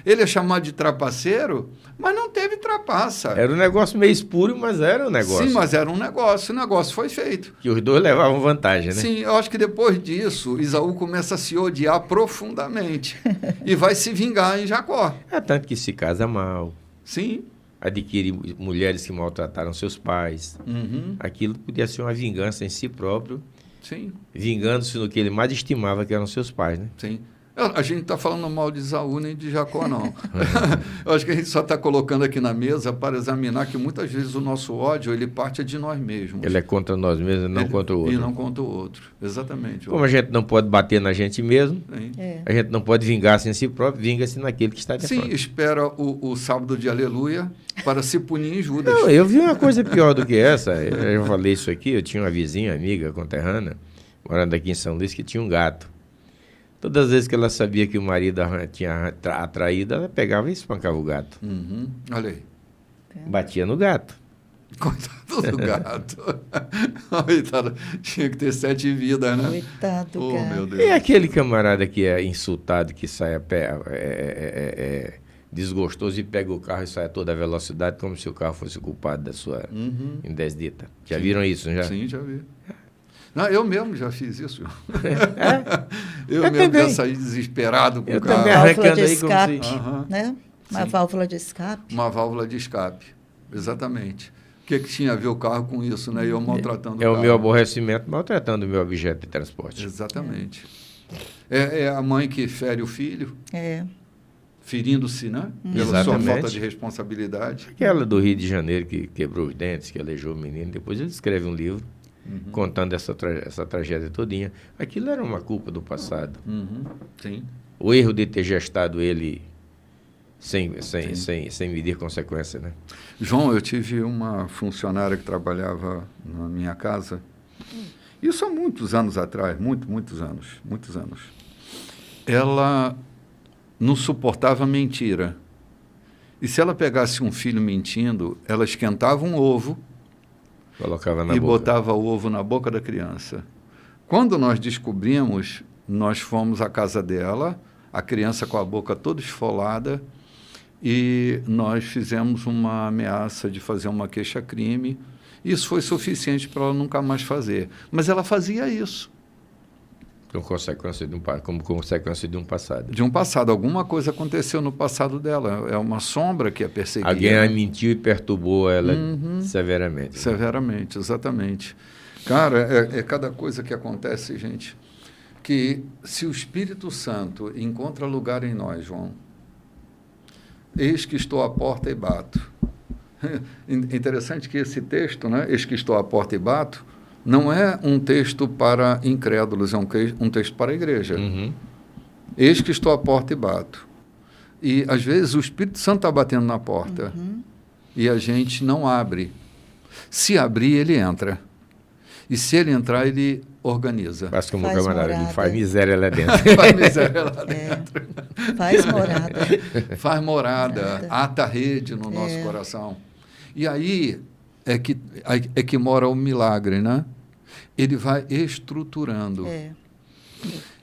Ele é chamado de trapaceiro, mas não teve trapaça. Era um negócio meio espúrio, mas era um negócio. Sim, mas era um negócio. O negócio foi feito. Que os dois levavam vantagem, né? Sim, eu acho que depois disso, Esaú começa a se odiar profundamente. E vai se vingar em Jacó. É tanto que se casa mal. Sim. Adquire mulheres que maltrataram seus pais. Aquilo podia ser uma vingança em si próprio. Sim. Vingando-se no que ele mais estimava, que eram seus pais, né? Sim. A gente não está falando mal de Esaú nem de Jacó, não. Eu acho que a gente só está colocando aqui na mesa para examinar que muitas vezes o nosso ódio ele parte de nós mesmos. Ele é contra nós mesmos e não contra o outro. E não contra o outro, exatamente. Como a gente não pode bater na gente mesmo, É. a gente não pode vingar-se em si próprio, vinga-se naquele que está de Sim, fora. espera o sábado de aleluia para se punir em Judas. Não, eu vi uma coisa pior do que essa. Eu já falei isso aqui, eu tinha uma vizinha, amiga, conterrânea, morando aqui em São Luís, que tinha um gato. Todas as vezes que ela sabia que o marido tinha atraído, ela pegava e espancava o gato. Olha aí. Batia no gato. Coitado do gato. Coitado. Tinha que ter 7 vidas, né? Coitado do gato. Meu Deus. E aquele camarada que é insultado, que sai a pé, desgostoso e pega o carro e sai a toda velocidade, como se o carro fosse culpado da sua indesdita. Já viram isso, já? Sim, já vi. Não, eu mesmo já fiz isso. Eu mesmo também. já saí desesperado com o também carro. Válvula de aí como escape, se- né? Uma Sim. válvula de escape. Uma válvula de escape, exatamente. O que tinha a ver o carro com isso, né? E eu maltratando o É carro. o meu aborrecimento maltratando o meu objeto de transporte. Exatamente. É a mãe que fere o filho, É. ferindo-se, né? Pela sua Exatamente. falta de responsabilidade. Aquela do Rio de Janeiro que quebrou os dentes, que aleijou o menino. Depois ele escreve um livro contando essa tragédia todinha. Aquilo era uma culpa do passado. Sim. O erro de ter gestado ele sem medir consequência, né? João, eu tive uma funcionária que trabalhava na minha casa, isso há muitos anos atrás, muitos anos. Ela não suportava mentira. E se ela pegasse um filho mentindo, ela esquentava um ovo Colocava na e boca. botava o ovo na boca da criança. Quando nós descobrimos, nós fomos à casa dela, a criança com a boca toda esfolada, e nós fizemos uma ameaça de fazer uma queixa-crime. Isso foi suficiente para ela nunca mais fazer. Mas ela fazia isso. Como consequência de um passado. De um passado. Alguma coisa aconteceu no passado dela. É uma sombra que a perseguia. Alguém a mentiu e perturbou ela severamente. Né? Severamente, exatamente. Cara, é cada coisa que acontece, gente, que se o Espírito Santo encontra lugar em nós, João, eis que estou à porta e bato. Interessante que esse texto, né, eis que estou à porta e bato, não é um texto para incrédulos, é um texto para a igreja. Eis que estou à porta e bato. E, às vezes, o Espírito Santo está batendo na porta e a gente não abre. Se abrir, ele entra. E se ele entrar, ele organiza. Faz como o camarada, ele faz miséria lá dentro. Faz miséria lá dentro. Faz morada. Faz morada, ata rede no nosso coração. E aí é que mora o milagre, né? Ele vai estruturando.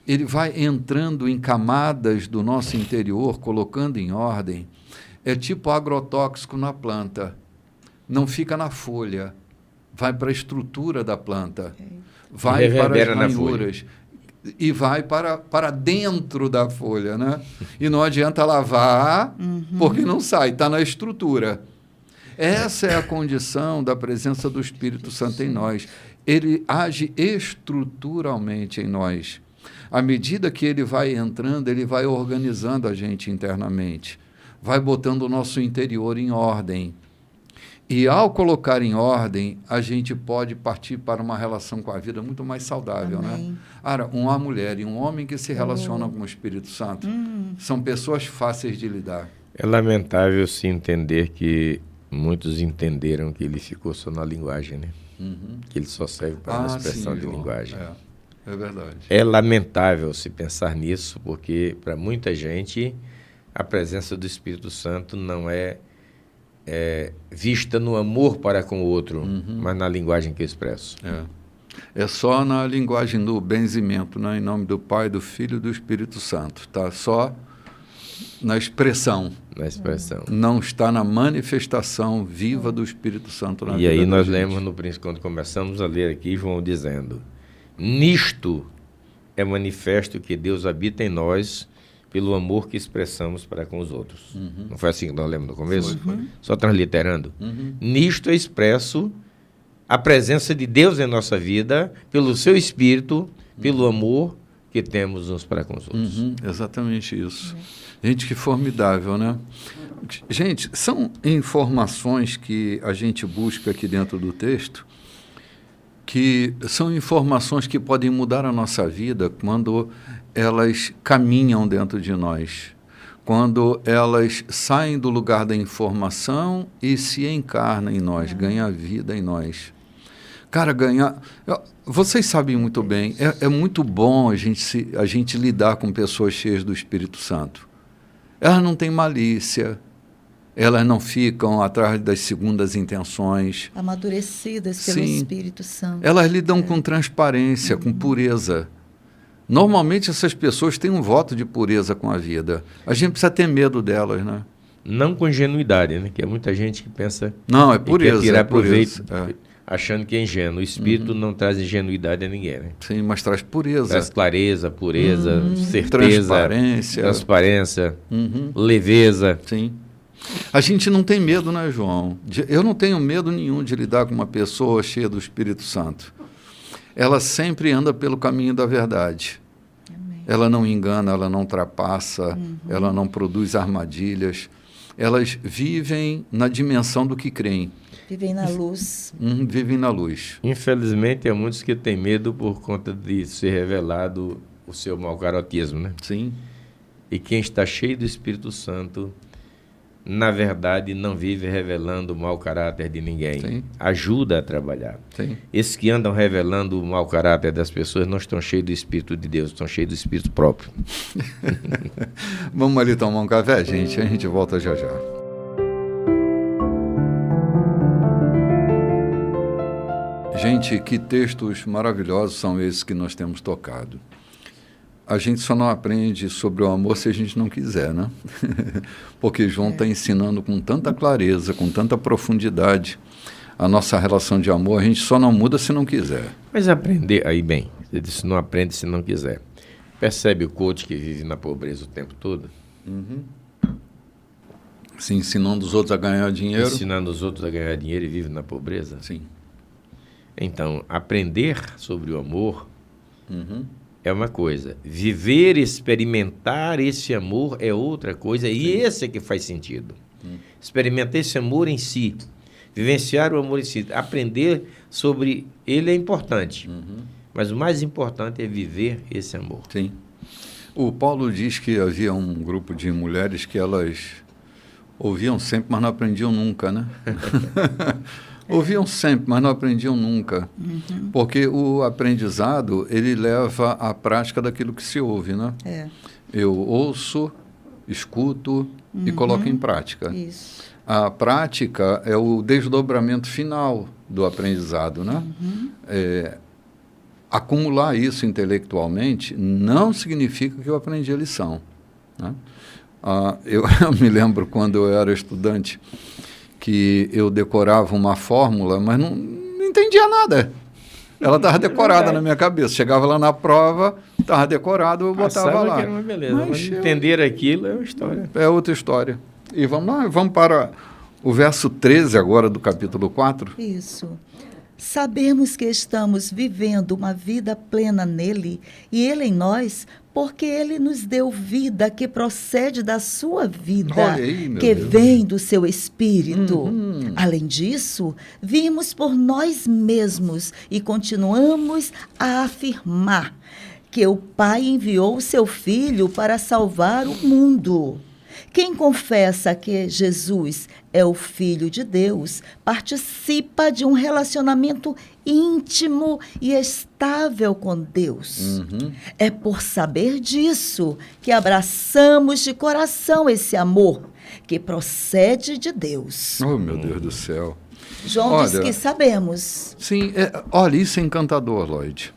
Ele vai entrando em camadas do nosso interior, colocando em ordem. É tipo agrotóxico na planta. Não fica na folha. Vai para a estrutura da planta. Vai para as ranhuras. E vai para dentro da folha, né? E não adianta lavar, porque não sai, está na estrutura. Essa é a condição da presença do Espírito Santo em nós. Ele age estruturalmente em nós. À medida que ele vai entrando, ele vai organizando a gente internamente, vai botando o nosso interior em ordem. E, ao colocar em ordem, a gente pode partir para uma relação com a vida muito mais saudável. Né? Ora, uma mulher e um homem que se relacionam com o Espírito Santo são pessoas fáceis de lidar. É lamentável se entender que muitos entenderam que ele ficou só na linguagem, né? Que ele só serve para uma expressão de linguagem. É verdade. É lamentável se pensar nisso, porque para muita gente a presença do Espírito Santo não é vista no amor para com o outro, mas na linguagem que eu expresso. É só na linguagem do benzimento, né? Em nome do Pai, do Filho e do Espírito Santo. Tá só na expressão. Na expressão. Não está na manifestação viva do Espírito Santo na vida. E aí nós lemos no princípio, quando começamos a ler aqui, João dizendo: nisto é manifesto que Deus habita em nós pelo amor que expressamos para com os outros. Não foi assim que nós lemos no começo? Foi. Só transliterando. Nisto é expresso a presença de Deus em nossa vida pelo seu Espírito, pelo amor que temos uns para com os outros. Exatamente isso. Gente, que formidável, né? Gente, são informações que a gente busca aqui dentro do texto, que são informações que podem mudar a nossa vida quando elas caminham dentro de nós, quando elas saem do lugar da informação e se encarnam em nós, ganham vida em nós. Cara, ganhar... Vocês sabem muito bem, é muito bom a gente lidar com pessoas cheias do Espírito Santo. Elas não têm malícia, elas não ficam atrás das segundas intenções. Amadurecidas pelo Espírito Santo. Elas lidam com transparência, com pureza. Normalmente essas pessoas têm um voto de pureza com a vida. A gente precisa ter medo delas, né? Não com ingenuidade, né? Que é muita gente que pensa... Não, é pureza. Quer tirar proveito, pureza. achando que é ingênuo. O Espírito não traz ingenuidade a ninguém, né? Sim, mas traz pureza. Traz clareza, pureza, certeza, transparência, leveza. Sim. A gente não tem medo, né, João? Eu não tenho medo nenhum de lidar com uma pessoa cheia do Espírito Santo. Ela sempre anda pelo caminho da verdade. Amém. Ela não engana, ela não ultrapassa, ela não produz armadilhas. Elas vivem na dimensão do que creem. Vivem na luz. Vivem na luz. Infelizmente, há muitos que têm medo por conta de ser revelado o seu mau carotismo, né? Sim. E quem está cheio do Espírito Santo na verdade, não vive revelando o mau caráter de ninguém. Sim. Ajuda a trabalhar. Sim. Esses que andam revelando o mau caráter das pessoas não estão cheios do Espírito de Deus, estão cheios do Espírito próprio. Vamos ali tomar um café, gente? A gente volta já já. Gente, que textos maravilhosos são esses que nós temos tocado. A gente só não aprende sobre o amor se a gente não quiser, né? Porque João está ensinando com tanta clareza, com tanta profundidade a nossa relação de amor. A gente só não muda se não quiser. Mas aprender, aí bem, você disse não aprende se não quiser. Percebe o coach que vive na pobreza o tempo todo? Uhum. Se ensinando os outros a ganhar dinheiro. Ensinando os outros a ganhar dinheiro e vive na pobreza? Sim. Então, aprender sobre o amor é uma coisa. Viver, experimentar esse amor é outra coisa. E esse é que faz sentido. Experimentar esse amor em si. Vivenciar o amor em si. Aprender sobre ele é importante. Mas o mais importante é viver esse amor. Sim. O Paulo diz que havia um grupo de mulheres que elas ouviam sempre, mas não aprendiam nunca, né? Ouviam sempre, mas não aprendiam nunca. Porque o aprendizado, ele leva à prática daquilo que se ouve, né? Eu ouço, escuto e coloco em prática. Isso. A prática é o desdobramento final do aprendizado, né? Acumular isso intelectualmente não significa que eu aprendi a lição, né? Eu me lembro quando eu era estudante que eu decorava uma fórmula, mas não entendia nada. Ela estava decorada na minha cabeça. Chegava lá na prova, estava decorado, eu botava lá. Que era uma beleza, mas entender aquilo é uma história. É outra história. E vamos para o verso 13 agora do capítulo 4. Isso. Sabemos que estamos vivendo uma vida plena nele e ele em nós, porque ele nos deu vida que procede da sua vida, que vem do seu Espírito. Além disso, vimos por nós mesmos e continuamos a afirmar que o Pai enviou o seu Filho para salvar o mundo. Quem confessa que Jesus é o Filho de Deus participa de um relacionamento íntimo e estável com Deus. É por saber disso que abraçamos de coração esse amor que procede de Deus. Oh, meu Deus do céu. João diz que sabemos. Sim, olha, isso é encantador, Lloyd.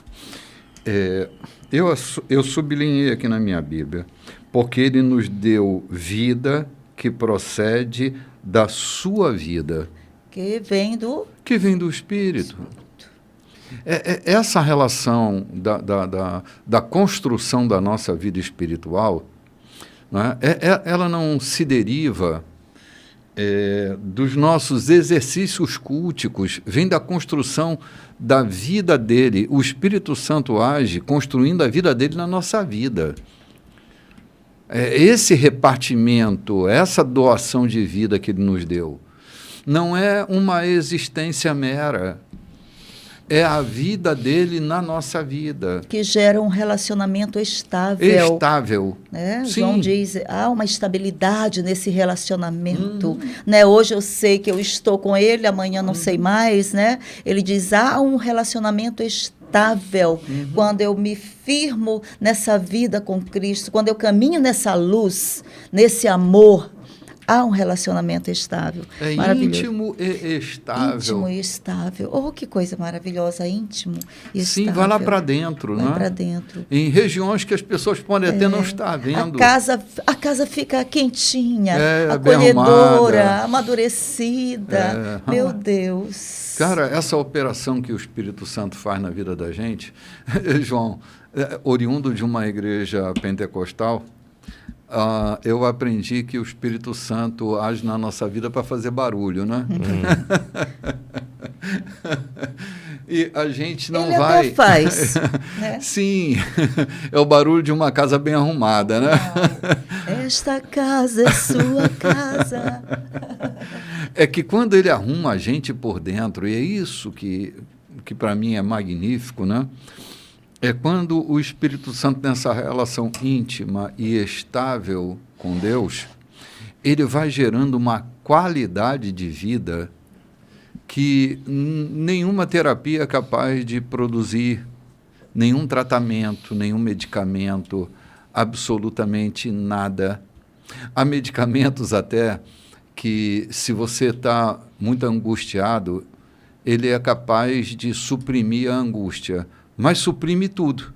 Eu sublinhei aqui na minha Bíblia, porque ele nos deu vida que procede da sua vida. Que vem do Espírito. Essa relação da construção da nossa vida espiritual, né, ela não se deriva dos nossos exercícios culticos, vem da construção da vida dele. O Espírito Santo age construindo a vida dele na nossa vida. Esse repartimento, essa doação de vida que ele nos deu, não é uma existência mera. É a vida dele na nossa vida. Que gera um relacionamento estável. Estável. Né? João diz, há uma estabilidade nesse relacionamento. Né? Hoje eu sei que eu estou com ele, amanhã não sei mais. Né? Ele diz, há um relacionamento estável. Quando eu me firmo nessa vida com Cristo, quando eu caminho nessa luz, nesse amor, há um relacionamento estável. Íntimo e estável. Íntimo e estável. Oh, que coisa maravilhosa, íntimo e estável. Sim, vai lá para dentro, né? Vai para dentro. Em regiões que as pessoas podem até não estar vendo. A casa fica quentinha, acolhedora, amadurecida. Meu Deus. Cara, essa operação que o Espírito Santo faz na vida da gente, João, oriundo de uma igreja pentecostal, eu aprendi que o Espírito Santo age na nossa vida para fazer barulho, né? E a gente não vai... Ele até faz, né? Sim, é o barulho de uma casa bem arrumada, né? Esta casa é sua casa. É que quando ele arruma a gente por dentro, e é isso que para mim é magnífico, né? É quando o Espírito Santo, nessa relação íntima e estável com Deus, ele vai gerando uma qualidade de vida que nenhuma terapia é capaz de produzir, nenhum tratamento, nenhum medicamento, absolutamente nada. Há medicamentos até que, se você está muito angustiado, ele é capaz de suprimir a angústia, mas suprime tudo.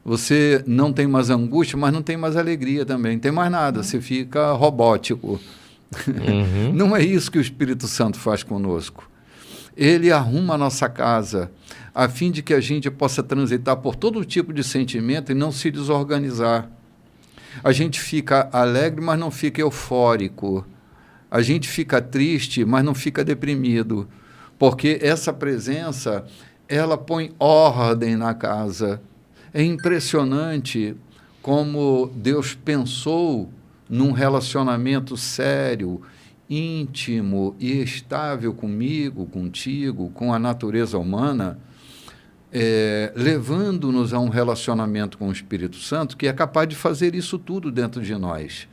Você não tem mais angústia, mas não tem mais alegria também, não tem mais nada, você fica robótico. Uhum. Não é isso que o Espírito Santo faz conosco. Ele arruma a nossa casa, a fim de que a gente possa transitar por todo tipo de sentimento e não se desorganizar. A gente fica alegre, mas não fica eufórico. A gente fica triste, mas não fica deprimido. Porque essa presença, ela põe ordem na casa. É impressionante como Deus pensou num relacionamento sério, íntimo e estável comigo, contigo, com a natureza humana, levando-nos a um relacionamento com o Espírito Santo que é capaz de fazer isso tudo dentro de nós,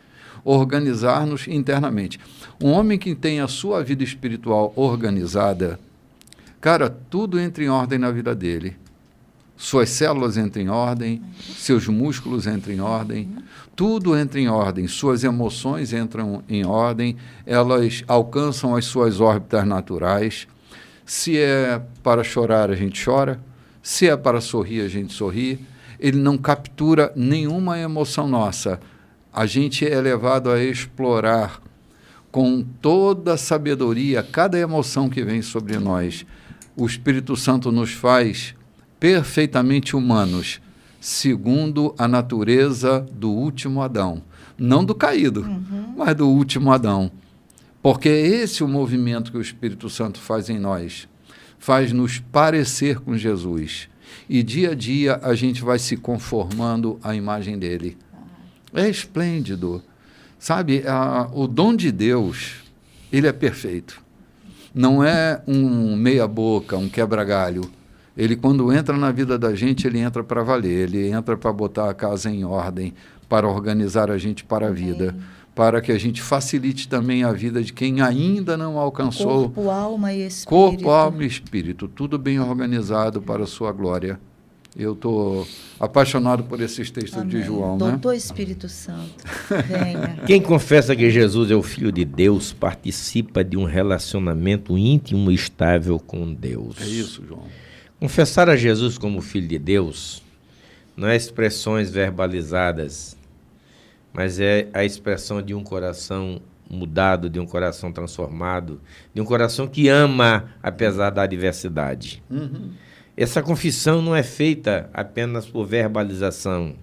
organizar-nos internamente. Um homem que tem a sua vida espiritual organizada, cara, tudo entra em ordem na vida dele. Suas células entram em ordem, seus músculos entram em ordem, tudo entra em ordem, suas emoções entram em ordem, elas alcançam as suas órbitas naturais. Se é para chorar, a gente chora, se é para sorrir, a gente sorri. Ele não captura nenhuma emoção nossa. A gente é levado a explorar com toda a sabedoria cada emoção que vem sobre nós. O Espírito Santo nos faz perfeitamente humanos, segundo a natureza do último Adão. Não do caído, mas do último Adão. Porque é esse o movimento que o Espírito Santo faz em nós. Faz nos parecer com Jesus. E dia a dia a gente vai se conformando à imagem dele. É esplêndido. Sabe, o dom de Deus, ele é perfeito. Não é um meia-boca, um quebra-galho. Ele, quando entra na vida da gente, ele entra para valer, ele entra para botar a casa em ordem, para organizar a gente para a vida, para que a gente facilite também a vida de quem ainda não alcançou. Corpo, alma e espírito. Corpo, alma e espírito, tudo bem organizado para a sua glória. Eu estou apaixonado por esses textos de João. Doutor Espírito Santo, venha. Quem confessa que Jesus é o Filho de Deus participa de um relacionamento íntimo e estável com Deus. É isso, João. Confessar a Jesus como Filho de Deus não é expressões verbalizadas, mas é a expressão de um coração mudado, de um coração transformado, de um coração que ama apesar da adversidade. Essa confissão não é feita apenas por verbalização,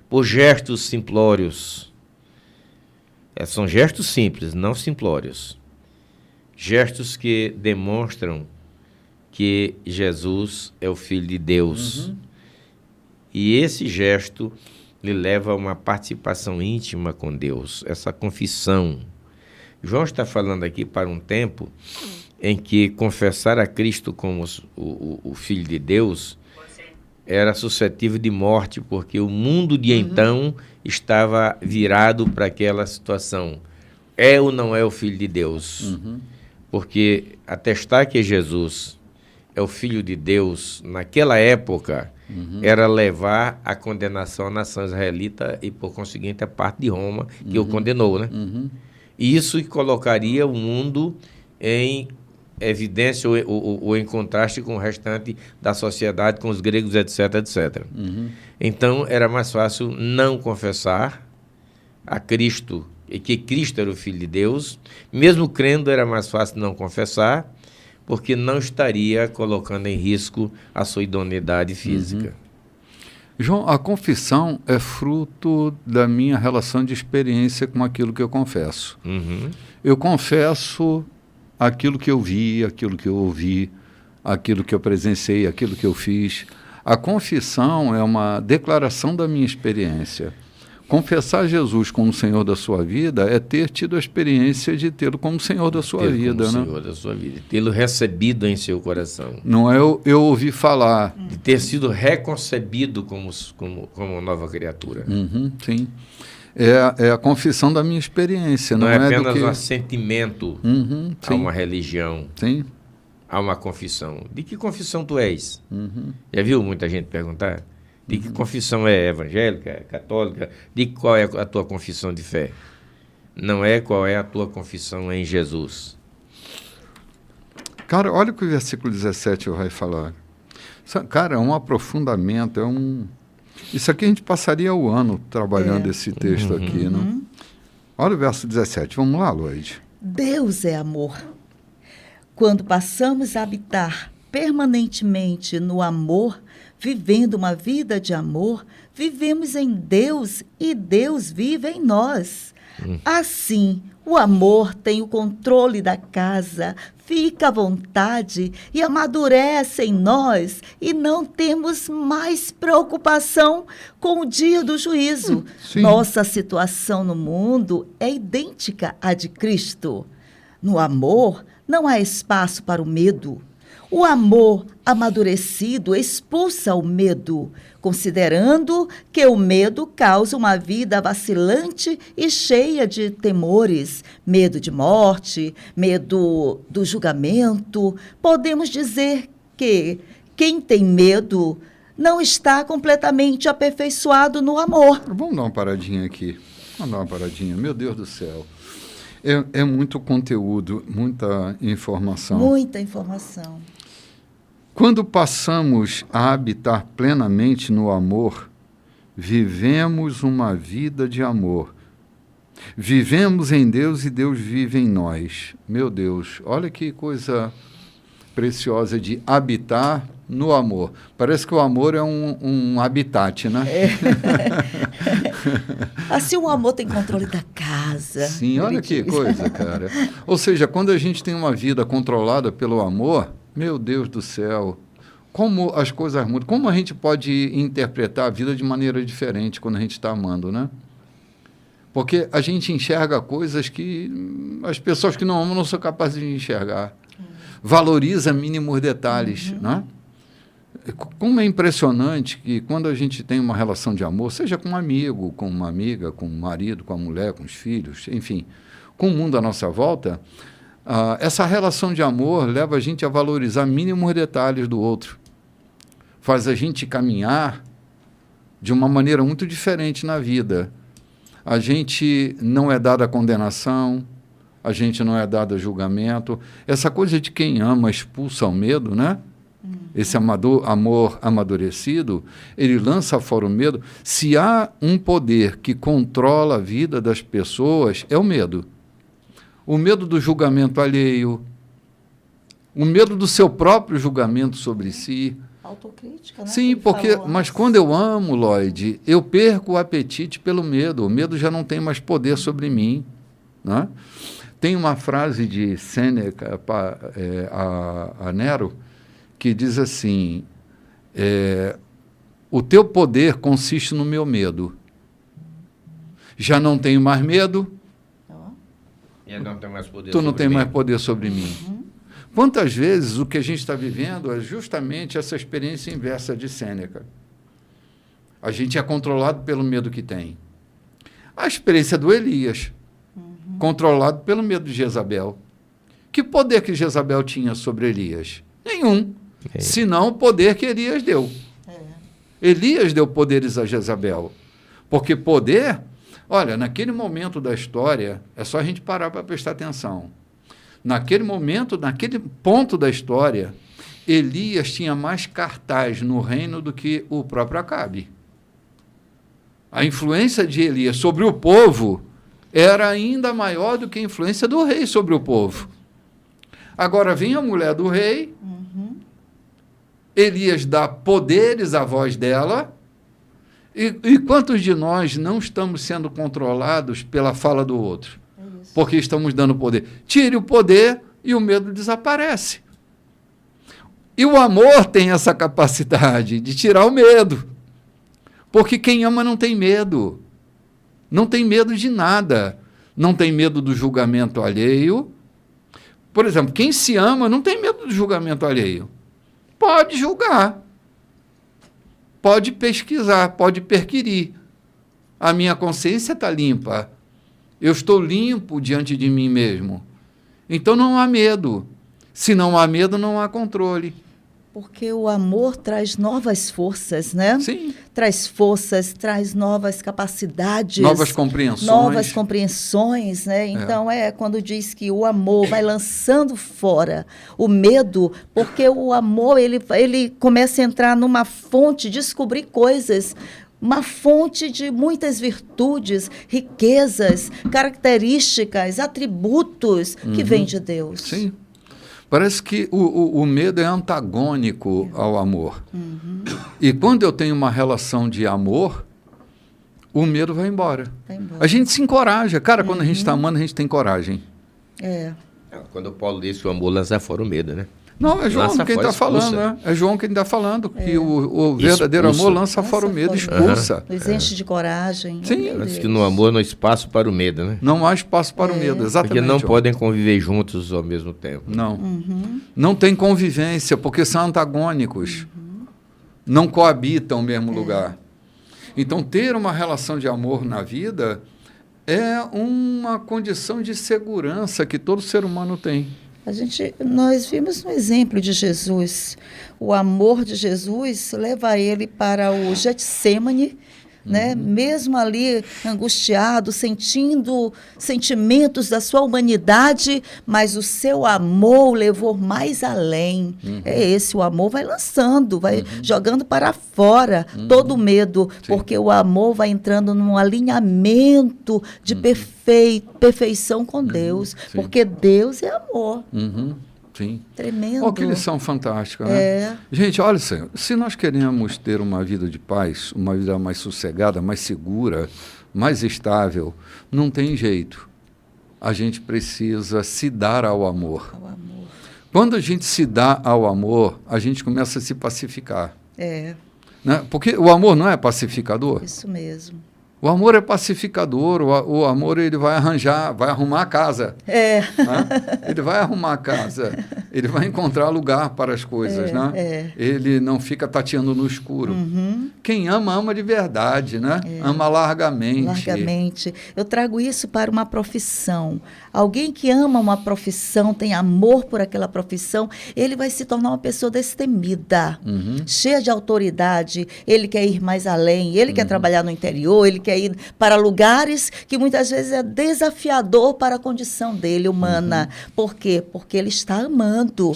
por gestos simplórios. São gestos simples, não simplórios. Gestos que demonstram que Jesus é o Filho de Deus. E esse gesto lhe leva a uma participação íntima com Deus, essa confissão. João está falando aqui para um tempo em que confessar a Cristo como o Filho de Deus era suscetível de morte, porque o mundo de então estava virado para aquela situação. É ou não é o Filho de Deus? Porque atestar que Jesus é o Filho de Deus, naquela época, era levar a condenação à nação israelita e, por conseguinte, a parte de Roma que o condenou, né? E isso colocaria o mundo em evidência ou em contraste com o restante da sociedade, com os gregos, etc, etc. Então, era mais fácil não confessar a Cristo, e que Cristo era o Filho de Deus. Mesmo crendo, era mais fácil não confessar, porque não estaria colocando em risco a sua idoneidade física. João, a confissão é fruto da minha relação de experiência com aquilo que eu confesso. Eu confesso aquilo que eu vi, aquilo que eu ouvi, aquilo que eu presenciei, aquilo que eu fiz. A confissão é uma declaração da minha experiência. Confessar Jesus como Senhor da sua vida é ter tido a experiência de tê-lo como Senhor da sua vida, né? Senhor da sua vida, tê-lo recebido em seu coração. Não é eu ouvi falar. De ter sido reconcebido como nova criatura. Sim. É a confissão da minha experiência. Não é apenas do que... um assentimento a uma religião, sim, a uma confissão. De que confissão tu és? Uhum. Já viu muita gente perguntar? De que confissão é evangélica, é católica? De qual é a tua confissão de fé? Não é qual é a tua confissão em Jesus. Cara, olha o que o versículo 17 vai falar. Cara, é um aprofundamento, Isso aqui a gente passaria o ano trabalhando esse texto aqui, né? Olha o verso 17, vamos lá, Loide. Deus é amor. Quando passamos a habitar permanentemente no amor, vivendo uma vida de amor, vivemos em Deus e Deus vive em nós. Assim, o amor tem o controle da casa, fica à vontade e amadurece em nós e não temos mais preocupação com o dia do juízo. Nossa situação no mundo é idêntica à de Cristo. No amor, não há espaço para o medo. O amor amadurecido expulsa o medo, considerando que o medo causa uma vida vacilante e cheia de temores, medo de morte, medo do julgamento. Podemos dizer que quem tem medo não está completamente aperfeiçoado no amor. Vamos dar uma paradinha aqui. Vamos dar uma paradinha. Meu Deus do céu. É muito conteúdo, muita informação. Muita informação. Quando passamos a habitar plenamente no amor, vivemos uma vida de amor. Vivemos em Deus e Deus vive em nós. Meu Deus, olha que coisa preciosa de habitar no amor. Parece que o amor é um habitat, né? Assim, o amor tem controle da casa. Sim, olha que coisa, cara. Ou seja, quando a gente tem uma vida controlada pelo amor, meu Deus do céu, como as coisas mudam. Como a gente pode interpretar a vida de maneira diferente quando a gente está amando, né? Porque a gente enxerga coisas que as pessoas que não amam não são capazes de enxergar. Valoriza mínimos detalhes, né? Como é impressionante que quando a gente tem uma relação de amor, seja com um amigo, com uma amiga, com um marido, com a mulher, com os filhos, enfim, com o mundo à nossa volta, essa relação de amor leva a gente a valorizar mínimos detalhes do outro. Faz a gente caminhar de uma maneira muito diferente na vida. A gente não é dado a condenação, a gente não é dado a julgamento. Essa coisa de quem ama expulsa o medo, né? Esse amor amadurecido, ele lança fora o medo. Se há um poder que controla a vida das pessoas, é o medo. O medo do julgamento alheio, o medo do seu próprio julgamento sobre si. Autocrítica, né? Sim, mas quando eu amo, Lloyd, eu perco o apetite pelo medo. O medo já não tem mais poder sobre mim, né? Tem uma frase de Sêneca a Nero que diz assim, o teu poder consiste no meu medo. Já não tenho mais medo, tu não tem mais poder sobre mim. Quantas vezes o que a gente está vivendo é justamente essa experiência inversa de Sêneca. A gente é controlado pelo medo que tem. A experiência do Elias, controlado pelo medo de Jezabel. Que poder que Jezabel tinha sobre Elias? Nenhum. Senão o poder que Elias deu. Elias deu poderes a Jezabel. Porque poder, olha, naquele momento da história, é só a gente parar para prestar atenção. Naquele momento, naquele ponto da história, Elias tinha mais cartaz no reino do que o próprio Acabe. A influência de Elias sobre o povo era ainda maior do que a influência do rei sobre o povo. Agora vem a mulher do rei, Elias dá poderes à voz dela, e quantos de nós não estamos sendo controlados pela fala do outro? Porque estamos dando poder. Tire o poder e o medo desaparece. E o amor tem essa capacidade de tirar o medo. Porque quem ama não tem medo. Não tem medo de nada. Não tem medo do julgamento alheio. Por exemplo, quem se ama não tem medo do julgamento alheio. Pode julgar. Pode pesquisar, pode perquirir. A minha consciência está limpa. Eu estou limpo diante de mim mesmo. Então não há medo. Se não há medo, não há controle. Porque o amor traz novas forças, né? Sim. Traz forças, traz novas capacidades. Novas compreensões. Novas compreensões, né? Então, quando diz que o amor vai lançando fora o medo, porque o amor, ele começa a entrar numa fonte, descobrir coisas, uma fonte de muitas virtudes, riquezas, características, atributos que vêm de Deus. Sim. Parece que o medo é antagônico ao amor. E quando eu tenho uma relação de amor, o medo vai embora. A gente se encoraja. Cara, quando a gente está amando, a gente tem coragem. Quando o Paulo disse que o amor lança fora o medo, né? Não, é João quem está falando, né? É João quem está falando, que o verdadeiro amor lança fora o medo, expulsa. Nos enche de coragem. Sim. Diz que no amor não há espaço para o medo, né? Não há espaço para o medo, exatamente. Porque não João. podem conviver juntos ao mesmo tempo. Não. Não tem convivência, porque são antagônicos. Não coabitam o mesmo lugar. Então, ter uma relação de amor na vida é uma condição de segurança que todo ser humano tem. Nós vimos no exemplo de Jesus. O amor de Jesus leva ele para o Getsêmani, né? Mesmo ali angustiado, sentindo sentimentos da sua humanidade, mas o seu amor o levou mais além. É esse, o amor vai lançando, vai jogando para fora todo o medo, porque o amor vai entrando num alinhamento de perfeição com Deus, porque Deus é amor. Sim. Tremendo. Que lição fantástica, né? Gente, olha, Senhor, se nós queremos ter uma vida de paz, uma vida mais sossegada, mais segura, mais estável, não tem jeito. A gente precisa se dar ao amor. Quando a gente se dá ao amor, a gente começa a se pacificar. Né? Porque o amor não é pacificador? Isso mesmo. O amor é pacificador, o amor ele vai arrumar a casa. Né? Ele vai arrumar a casa, ele vai encontrar lugar para as coisas, né? Ele não fica tateando no escuro. Quem ama, ama de verdade, né? Ama largamente. Largamente. Eu trago isso para uma profissão. Alguém que ama uma profissão, tem amor por aquela profissão, ele vai se tornar uma pessoa destemida, cheia de autoridade, ele quer ir mais além, ele quer trabalhar no interior, ele quer ir para lugares que muitas vezes é desafiador para a condição dele, humana. Por quê? Porque ele está amando.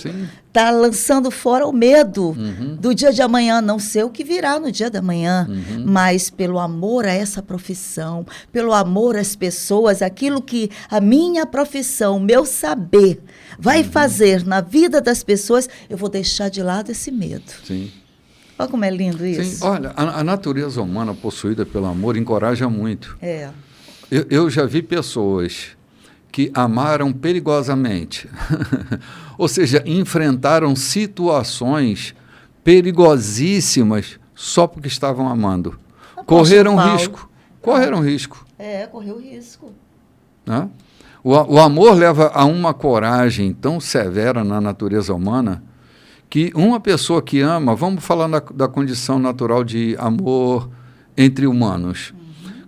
Está lançando fora o medo do dia de amanhã, não sei o que virá no dia de amanhã, mas pelo amor a essa profissão, pelo amor às pessoas, aquilo que a minha profissão, meu saber vai fazer na vida das pessoas, eu vou deixar de lado esse medo. Olha como é lindo isso. Sim, olha, a natureza humana possuída pelo amor encoraja muito. Eu já vi pessoas que amaram perigosamente, ou seja, enfrentaram situações perigosíssimas só porque estavam amando. Correram risco. Correu risco. Né? O amor leva a uma coragem tão severa na natureza humana que uma pessoa que ama, vamos falar da condição natural de amor entre humanos.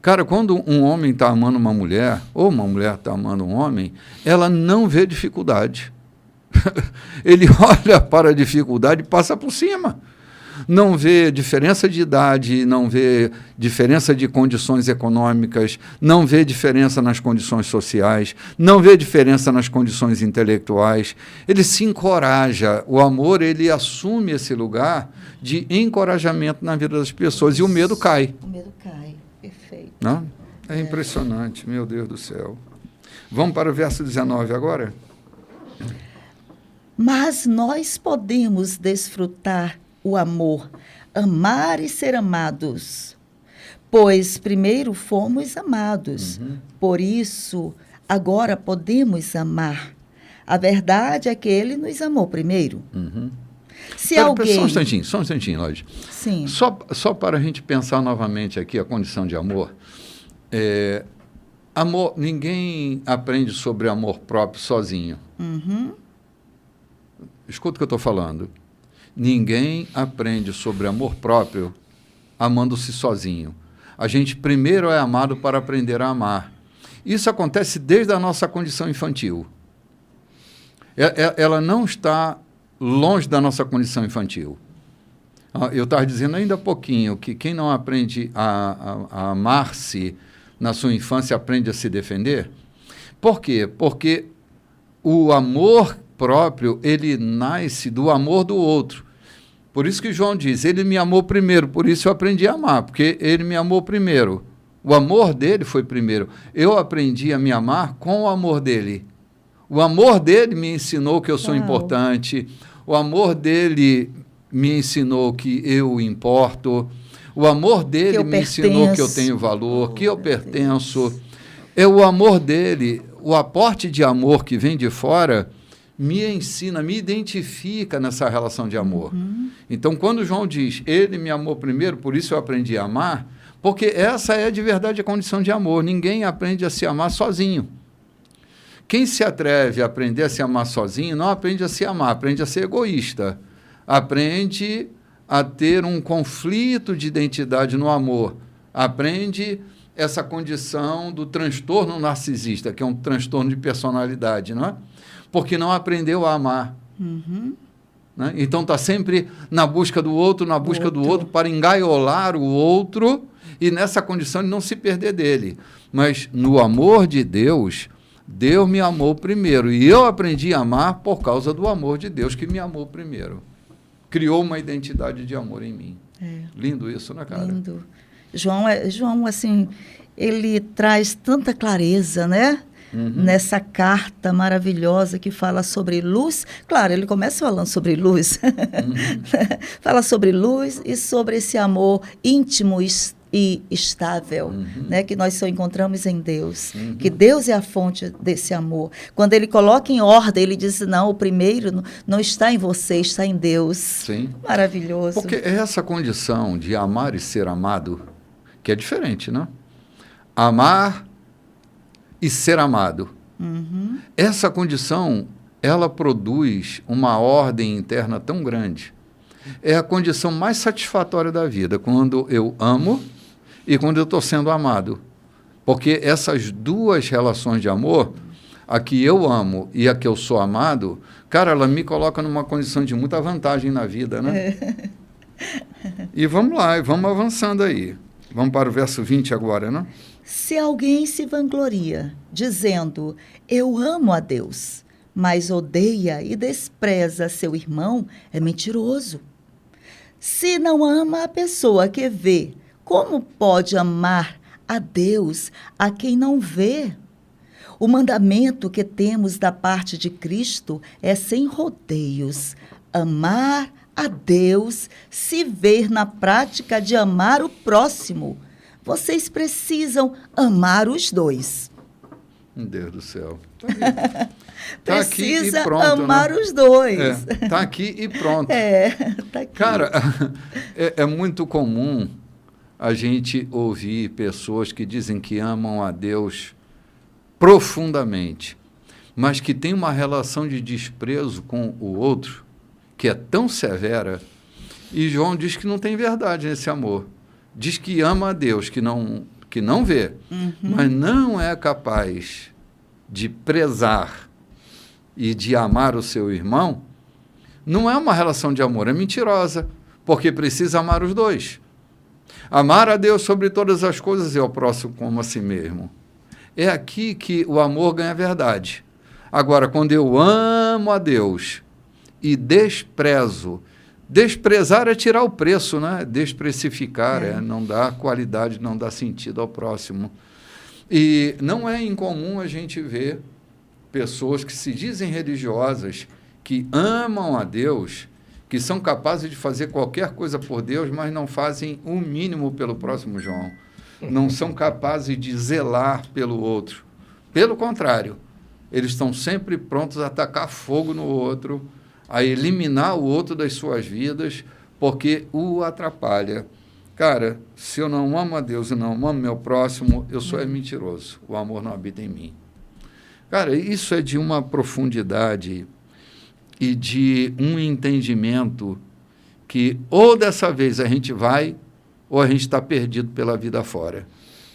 Cara, quando um homem está amando uma mulher, ou uma mulher está amando um homem, ela não vê dificuldade. Ele olha para a dificuldade e passa por cima. Não vê diferença de idade, não vê diferença de condições econômicas, não vê diferença nas condições sociais, não vê diferença nas condições intelectuais. Ele se encoraja. O amor, ele assume esse lugar de encorajamento na vida das pessoas e o medo cai. O medo cai, perfeito. Não? É impressionante, meu Deus do céu. Vamos para o verso 19 agora? Mas nós podemos desfrutar o amor, amar e ser amados, pois primeiro fomos amados, por isso agora podemos amar. A verdade é que ele nos amou primeiro. Se alguém... Só um instantinho, Lógia. Sim. Só para a gente pensar novamente aqui a condição de amor. Amor, ninguém aprende sobre amor próprio sozinho. Escuta o que eu estou falando. Ninguém aprende sobre amor próprio amando-se sozinho. A gente primeiro é amado para aprender a amar. Isso acontece desde a nossa condição infantil. Ela não está longe da nossa condição infantil. Eu estava dizendo ainda há pouquinho que quem não aprende a amar-se na sua infância aprende a se defender. Por quê? Porque o amor próprio, ele nasce do amor do outro. Por isso que João diz, ele me amou primeiro, por isso eu aprendi a amar, porque ele me amou primeiro. O amor dele foi primeiro. Eu aprendi a me amar com o amor dele. O amor dele me ensinou que eu sou importante. O amor dele me ensinou que eu importo. O amor dele me ensinou que eu tenho valor, que eu pertenço. É o amor dele, o aporte de amor que vem de fora, me ensina, me identifica nessa relação de amor. Então, quando João diz, ele me amou primeiro, por isso eu aprendi a amar, porque essa é de verdade a condição de amor. Ninguém aprende a se amar sozinho. Quem se atreve a aprender a se amar sozinho, não aprende a se amar, aprende a ser egoísta. Aprende a ter um conflito de identidade no amor. Aprende essa condição do transtorno narcisista, que é um transtorno de personalidade, não é? Porque não aprendeu a amar. Né? Então está sempre na busca do outro, para engaiolar o outro, e nessa condição de não se perder dele. Mas no amor de Deus, Deus me amou primeiro, e eu aprendi a amar por causa do amor de Deus que me amou primeiro. Criou uma identidade de amor em mim. Lindo isso, né, cara? Lindo. João, assim, ele traz tanta clareza, né? Nessa carta maravilhosa que fala sobre luz. Claro, ele começa falando sobre luz. Fala sobre luz e sobre esse amor íntimo e estável, né, que nós só encontramos em Deus. Que Deus é a fonte desse amor. Quando ele coloca em ordem, ele diz, não, o primeiro não está em você, está em Deus. Sim. Maravilhoso. Porque é essa condição de amar e ser amado que é diferente, né? Amar e ser amado. Essa condição, ela produz uma ordem interna tão grande. É a condição mais satisfatória da vida, quando eu amo e quando eu estou sendo amado. Porque essas duas relações de amor, a que eu amo e a que eu sou amado, cara, ela me coloca numa condição de muita vantagem na vida, né? E vamos lá, vamos avançando aí. Vamos para o verso 20 agora, né? Se alguém se vangloria, dizendo, eu amo a Deus, mas odeia e despreza seu irmão, é mentiroso. Se não ama a pessoa que vê, como pode amar a Deus a quem não vê? O mandamento que temos da parte de Cristo é sem rodeios, amar a Deus, se ver na prática de amar o próximo. Vocês precisam amar os dois. Meu Deus do céu. Tá Precisa aqui e pronto, amar, né? Os dois. Está aqui e pronto. Tá aqui. Cara, é muito comum a gente ouvir pessoas que dizem que amam a Deus profundamente, mas que tem uma relação de desprezo com o outro que é tão severa, e João diz que não tem verdade nesse amor. Diz que ama a Deus, que não vê, mas não é capaz de prezar e de amar o seu irmão. Não é uma relação de amor, é mentirosa, porque precisa amar os dois. Amar a Deus sobre todas as coisas e ao próximo como a si mesmo. É aqui que o amor ganha verdade. Agora, quando eu amo a Deus e desprezo, desprezar é tirar o preço, né? Desprecificar, não dá qualidade, não dá sentido ao próximo. E não é incomum a gente ver pessoas que se dizem religiosas, que amam a Deus, que são capazes de fazer qualquer coisa por Deus, mas não fazem o mínimo pelo próximo, João. Não são capazes de zelar pelo outro. Pelo contrário, eles estão sempre prontos a atacar fogo no outro, a eliminar o outro das suas vidas, porque o atrapalha. Cara, se eu não amo a Deus e não amo meu próximo, eu sou mentiroso. O amor não habita em mim. Cara, isso é de uma profundidade e de um entendimento que ou dessa vez a gente vai ou a gente está perdido pela vida fora.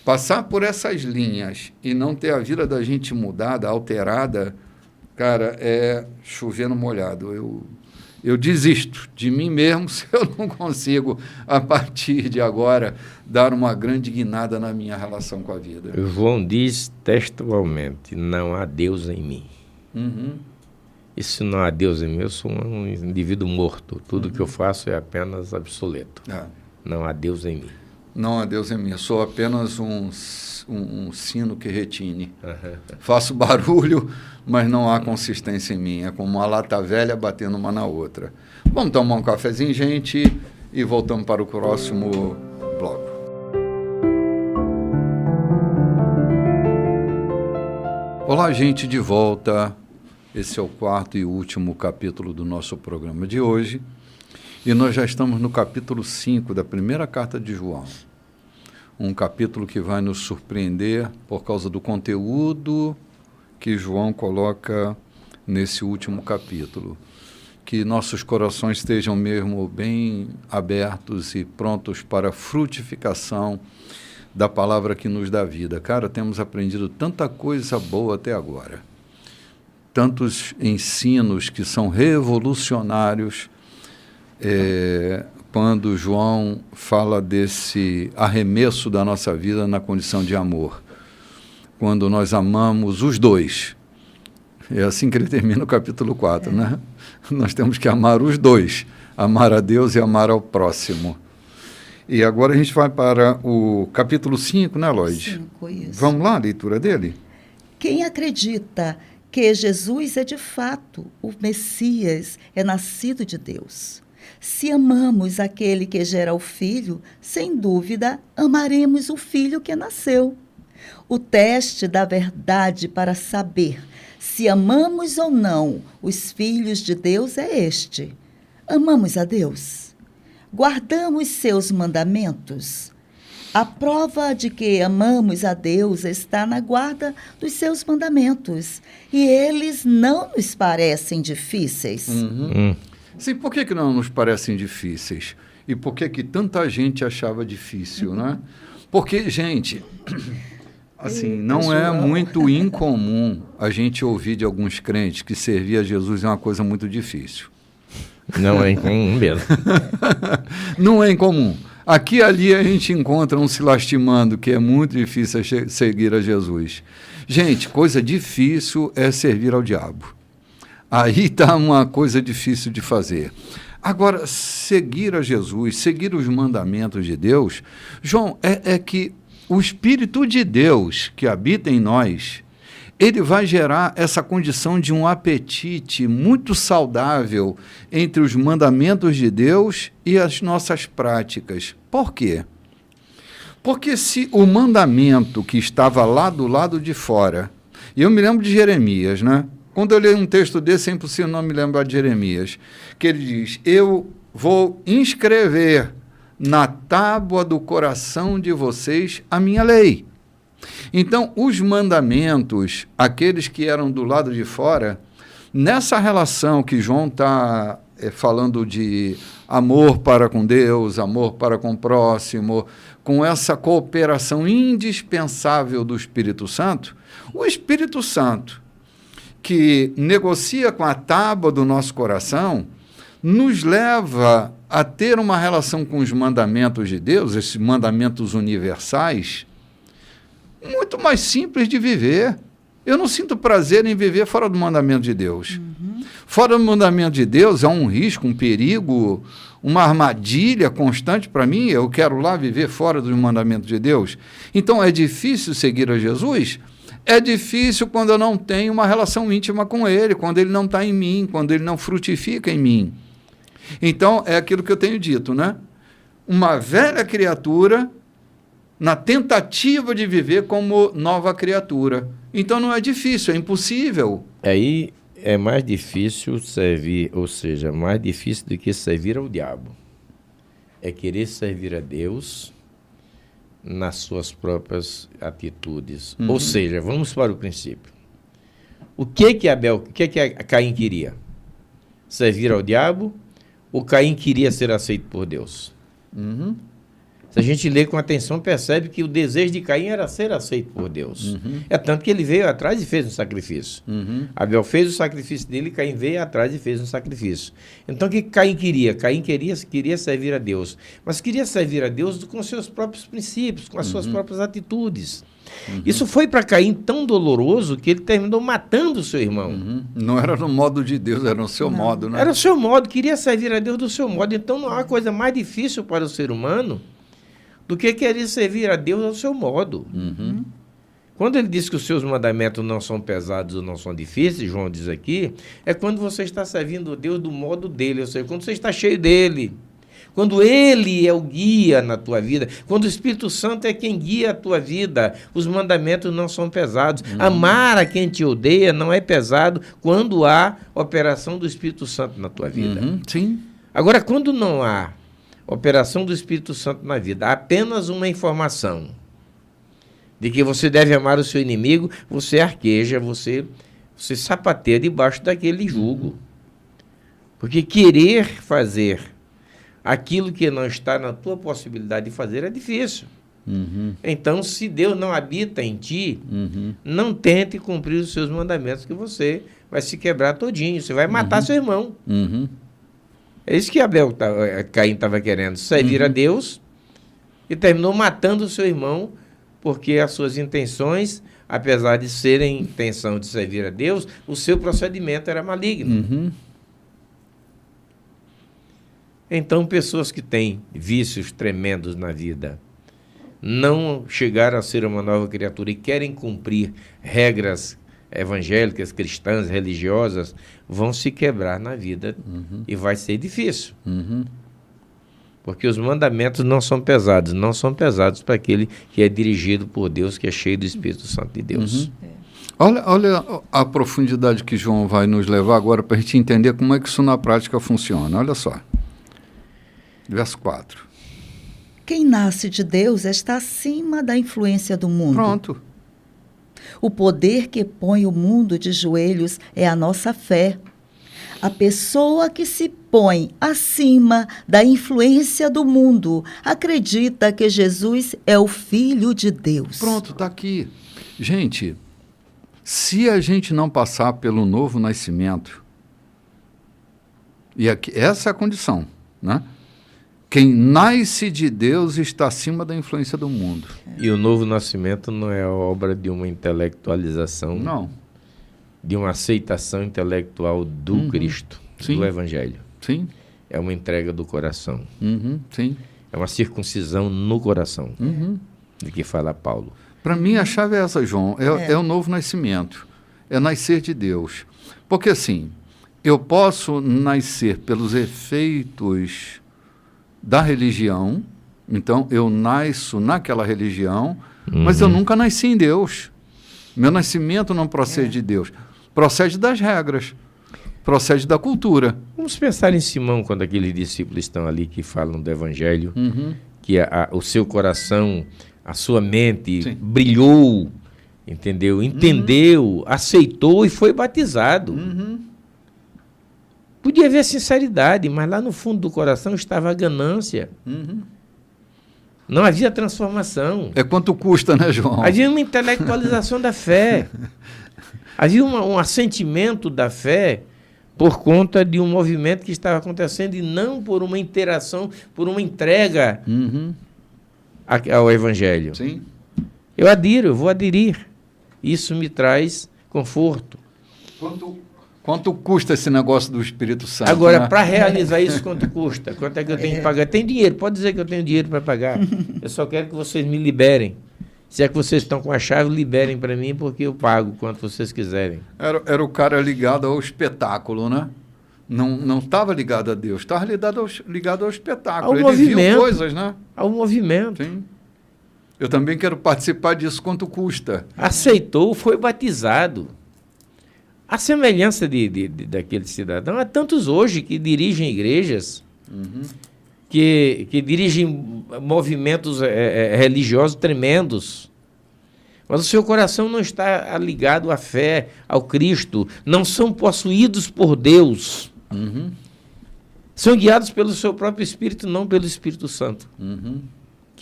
Passar por essas linhas e não ter a vida da gente mudada, alterada, cara, é chover no molhado. Eu desisto de mim mesmo se eu não consigo, a partir de agora, dar uma grande guinada na minha relação com a vida. João diz textualmente, não há Deus em mim. Uhum. E se não há Deus em mim, eu sou um indivíduo morto. Tudo que eu faço é apenas obsoleto. Não há Deus em mim. Não há Deus em mim. Eu sou apenas um sino que retine. Faço barulho, mas não há consistência em mim. É como uma lata velha batendo uma na outra. Vamos tomar um cafezinho, gente, e voltamos para o próximo bloco. Olá, gente, de volta. Esse é o 4º e último capítulo do nosso programa de hoje. E nós já estamos no capítulo 5 da primeira carta de João. Um capítulo que vai nos surpreender por causa do conteúdo que João coloca nesse último capítulo. Que nossos corações estejam mesmo bem abertos e prontos para a frutificação da palavra que nos dá vida. Cara, temos aprendido tanta coisa boa até agora. Tantos ensinos que são revolucionários, quando João fala desse arremesso da nossa vida na condição de amor. Quando nós amamos os dois. É assim que ele termina o capítulo 4, né? Nós temos que amar os dois. Amar a Deus e amar ao próximo. E agora a gente vai para o capítulo 5, né, Lloyd? 5, isso. Vamos lá, a leitura dele? Quem acredita que Jesus é de fato o Messias, é nascido de Deus. Se amamos aquele que gera o Filho, sem dúvida, amaremos o Filho que nasceu. O teste da verdade para saber se amamos ou não os filhos de Deus é este: amamos a Deus? Guardamos seus mandamentos? A prova de que amamos a Deus está na guarda dos seus mandamentos, e eles não nos parecem difíceis. Sim, por que não nos parecem difíceis? E por que tanta gente achava difícil, né? Porque, gente, assim, não é muito incomum a gente ouvir de alguns crentes que servir a Jesus é uma coisa muito difícil. Não é incomum mesmo. Não é incomum. Aqui e ali a gente encontra um se lastimando que é muito difícil seguir a Jesus. Gente, coisa difícil é servir ao diabo. Aí está uma coisa difícil de fazer. Agora, seguir a Jesus, seguir os mandamentos de Deus, João, é que o Espírito de Deus que habita em nós, ele vai gerar essa condição de um apetite muito saudável entre os mandamentos de Deus e as nossas práticas. Por quê? Porque se o mandamento que estava lá do lado de fora, e eu me lembro de Jeremias, né? Quando eu leio um texto desse, é impossível não me lembrar de Jeremias, que ele diz: eu vou inscrever na tábua do coração de vocês a minha lei. Então, os mandamentos, aqueles que eram do lado de fora, nessa relação que João está falando de amor para com Deus, amor para com o próximo, com essa cooperação indispensável do Espírito Santo, o Espírito Santo, que negocia com a tábua do nosso coração, nos leva a ter uma relação com os mandamentos de Deus, esses mandamentos universais, muito mais simples de viver. Eu não sinto prazer em viver fora do mandamento de Deus. Fora do mandamento de Deus há um risco, um perigo, uma armadilha constante para mim. Eu quero lá viver fora do mandamento de Deus. Então é difícil seguir a Jesus? É difícil quando eu não tenho uma relação íntima com Ele, quando Ele não está em mim, quando Ele não frutifica em mim. Então, é aquilo que eu tenho dito, né? Uma velha criatura na tentativa de viver como nova criatura. Então, não é difícil, é impossível. Aí é mais difícil servir, ou seja, mais difícil do que servir ao diabo. É querer servir a Deus nas suas próprias atitudes. Ou seja, vamos para o princípio. O que Caim queria? Servir ao diabo? Ou Caim queria ser aceito por Deus? Se a gente lê com atenção, percebe que o desejo de Caim era ser aceito por Deus. É tanto que ele veio atrás e fez um sacrifício. Abel fez o sacrifício dele, Caim veio atrás e fez um sacrifício. Então o que Caim queria? Caim queria servir a Deus. Mas queria servir a Deus com seus próprios princípios, com as suas próprias atitudes. Isso foi para Caim tão doloroso que ele terminou matando o seu irmão. Não era no modo de Deus, era no seu modo, né? Era o seu modo, queria servir a Deus do seu modo. Então não há coisa mais difícil para o ser humano do que querer servir a Deus ao seu modo. Quando ele diz que os seus mandamentos não são pesados ou não são difíceis, João diz aqui, é quando você está servindo a Deus do modo dele, ou seja, quando você está cheio dele. Quando ele é o guia na tua vida, quando o Espírito Santo é quem guia a tua vida, os mandamentos não são pesados. Amar a quem te odeia não é pesado quando há operação do Espírito Santo na tua vida. Sim. Agora, quando não há operação do Espírito Santo na vida, há apenas uma informação de que você deve amar o seu inimigo, você arqueja, você sapateia debaixo daquele jugo. Porque querer fazer aquilo que não está na tua possibilidade de fazer é difícil. Então, se Deus não habita em ti, não tente cumprir os seus mandamentos, que você vai se quebrar todinho, você vai matar seu irmão. É isso que Caim estava querendo, servir a Deus, e terminou matando o seu irmão, porque as suas intenções, apesar de serem intenção de servir a Deus, o seu procedimento era maligno. Então, pessoas que têm vícios tremendos na vida, não chegaram a ser uma nova criatura e querem cumprir regras evangélicas, cristãs, religiosas, vão se quebrar na vida e vai ser difícil. Porque os mandamentos não são pesados para aquele que é dirigido por Deus, que é cheio do Espírito Santo de Deus. Olha a profundidade que João vai nos levar agora para a gente entender como é que isso na prática funciona. Olha só. Verso 4. Quem nasce de Deus está acima da influência do mundo. Pronto. O poder que põe o mundo de joelhos é a nossa fé. A pessoa que se põe acima da influência do mundo acredita que Jesus é o Filho de Deus. Pronto, está aqui. Gente, se a gente não passar pelo novo nascimento, e aqui, essa é a condição, né? Quem nasce de Deus está acima da influência do mundo. E o novo nascimento não é obra de uma intelectualização, não, de uma aceitação intelectual do Cristo, Sim. do Evangelho. Sim. É uma entrega do coração. Sim. É uma circuncisão no coração, de que fala Paulo. Para mim, a chave é essa, João. É o novo nascimento. É nascer de Deus. Porque, assim, eu posso nascer pelos efeitos da religião, então eu nasço naquela religião, mas eu nunca nasci em Deus. Meu nascimento não procede de Deus, procede das regras, procede da cultura. Vamos pensar em Simão, quando aqueles discípulos estão ali que falam do Evangelho, que o seu coração, a sua mente brilhou, entendeu? Entendeu, aceitou e foi batizado. Podia haver sinceridade, mas lá no fundo do coração estava a ganância. Não havia transformação. É quanto custa, né, João? Havia uma intelectualização da fé. Havia um assentimento da fé por conta de um movimento que estava acontecendo e não por uma interação, por uma entrega ao Evangelho. Sim. Eu vou aderir. Isso me traz conforto. Quanto custa esse negócio do Espírito Santo? Agora, né? para realizar isso, quanto custa? Quanto é que eu tenho que pagar? Tem dinheiro, pode dizer que eu tenho dinheiro para pagar. Eu só quero que vocês me liberem. Se é que vocês estão com a chave, liberem para mim, porque eu pago quanto vocês quiserem. Era o cara ligado ao espetáculo, né? Não estava ligado a Deus, estava ligado ao espetáculo. Ele viu coisas, né? Ao movimento. Sim. Eu também quero participar disso, quanto custa. Aceitou, foi batizado. A semelhança daquele cidadão, há tantos hoje que dirigem igrejas, que dirigem movimentos religiosos tremendos, mas o seu coração não está ligado à fé, ao Cristo, não são possuídos por Deus, são guiados pelo seu próprio Espírito, não pelo Espírito Santo,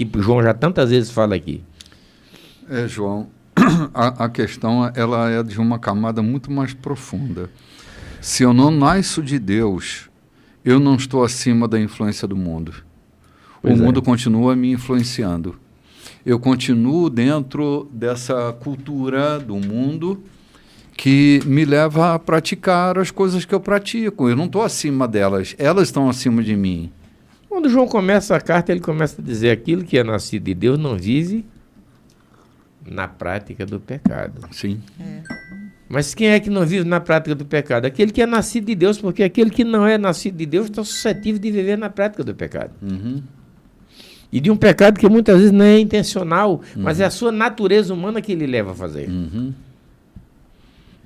que João já tantas vezes fala aqui. João, a questão ela é de uma camada muito mais profunda. Se eu não nasço de Deus, eu não estou acima da influência do mundo. O mundo continua me influenciando. Eu continuo dentro dessa cultura do mundo que me leva a praticar as coisas que eu pratico. Eu não estou acima delas, elas estão acima de mim. Quando João começa a carta, ele começa a dizer: aquilo que é nascido de Deus não vive na prática do pecado. Sim. Mas quem é que não vive na prática do pecado? Aquele que é nascido de Deus, porque aquele que não é nascido de Deus está suscetível de viver na prática do pecado. Uhum. E de um pecado que muitas vezes não é intencional, mas é a sua natureza humana que ele leva a fazer. Uhum.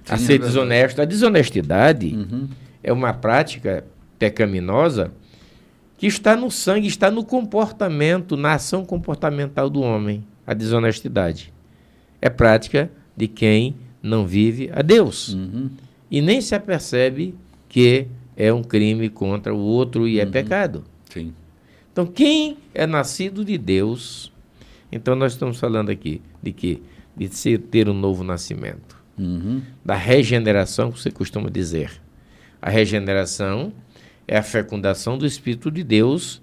A Sim, ser desonesto. A desonestidade Uhum. é uma prática pecaminosa que está no sangue, está no comportamento, na ação comportamental do homem. A desonestidade é prática de quem não vive a Deus. Uhum. E nem se apercebe que é um crime contra o outro e é pecado. Sim. Então, quem é nascido de Deus, então nós estamos falando aqui de quê? De ter um novo nascimento. Uhum. Da regeneração, que você costuma dizer. A regeneração é a fecundação do Espírito de Deus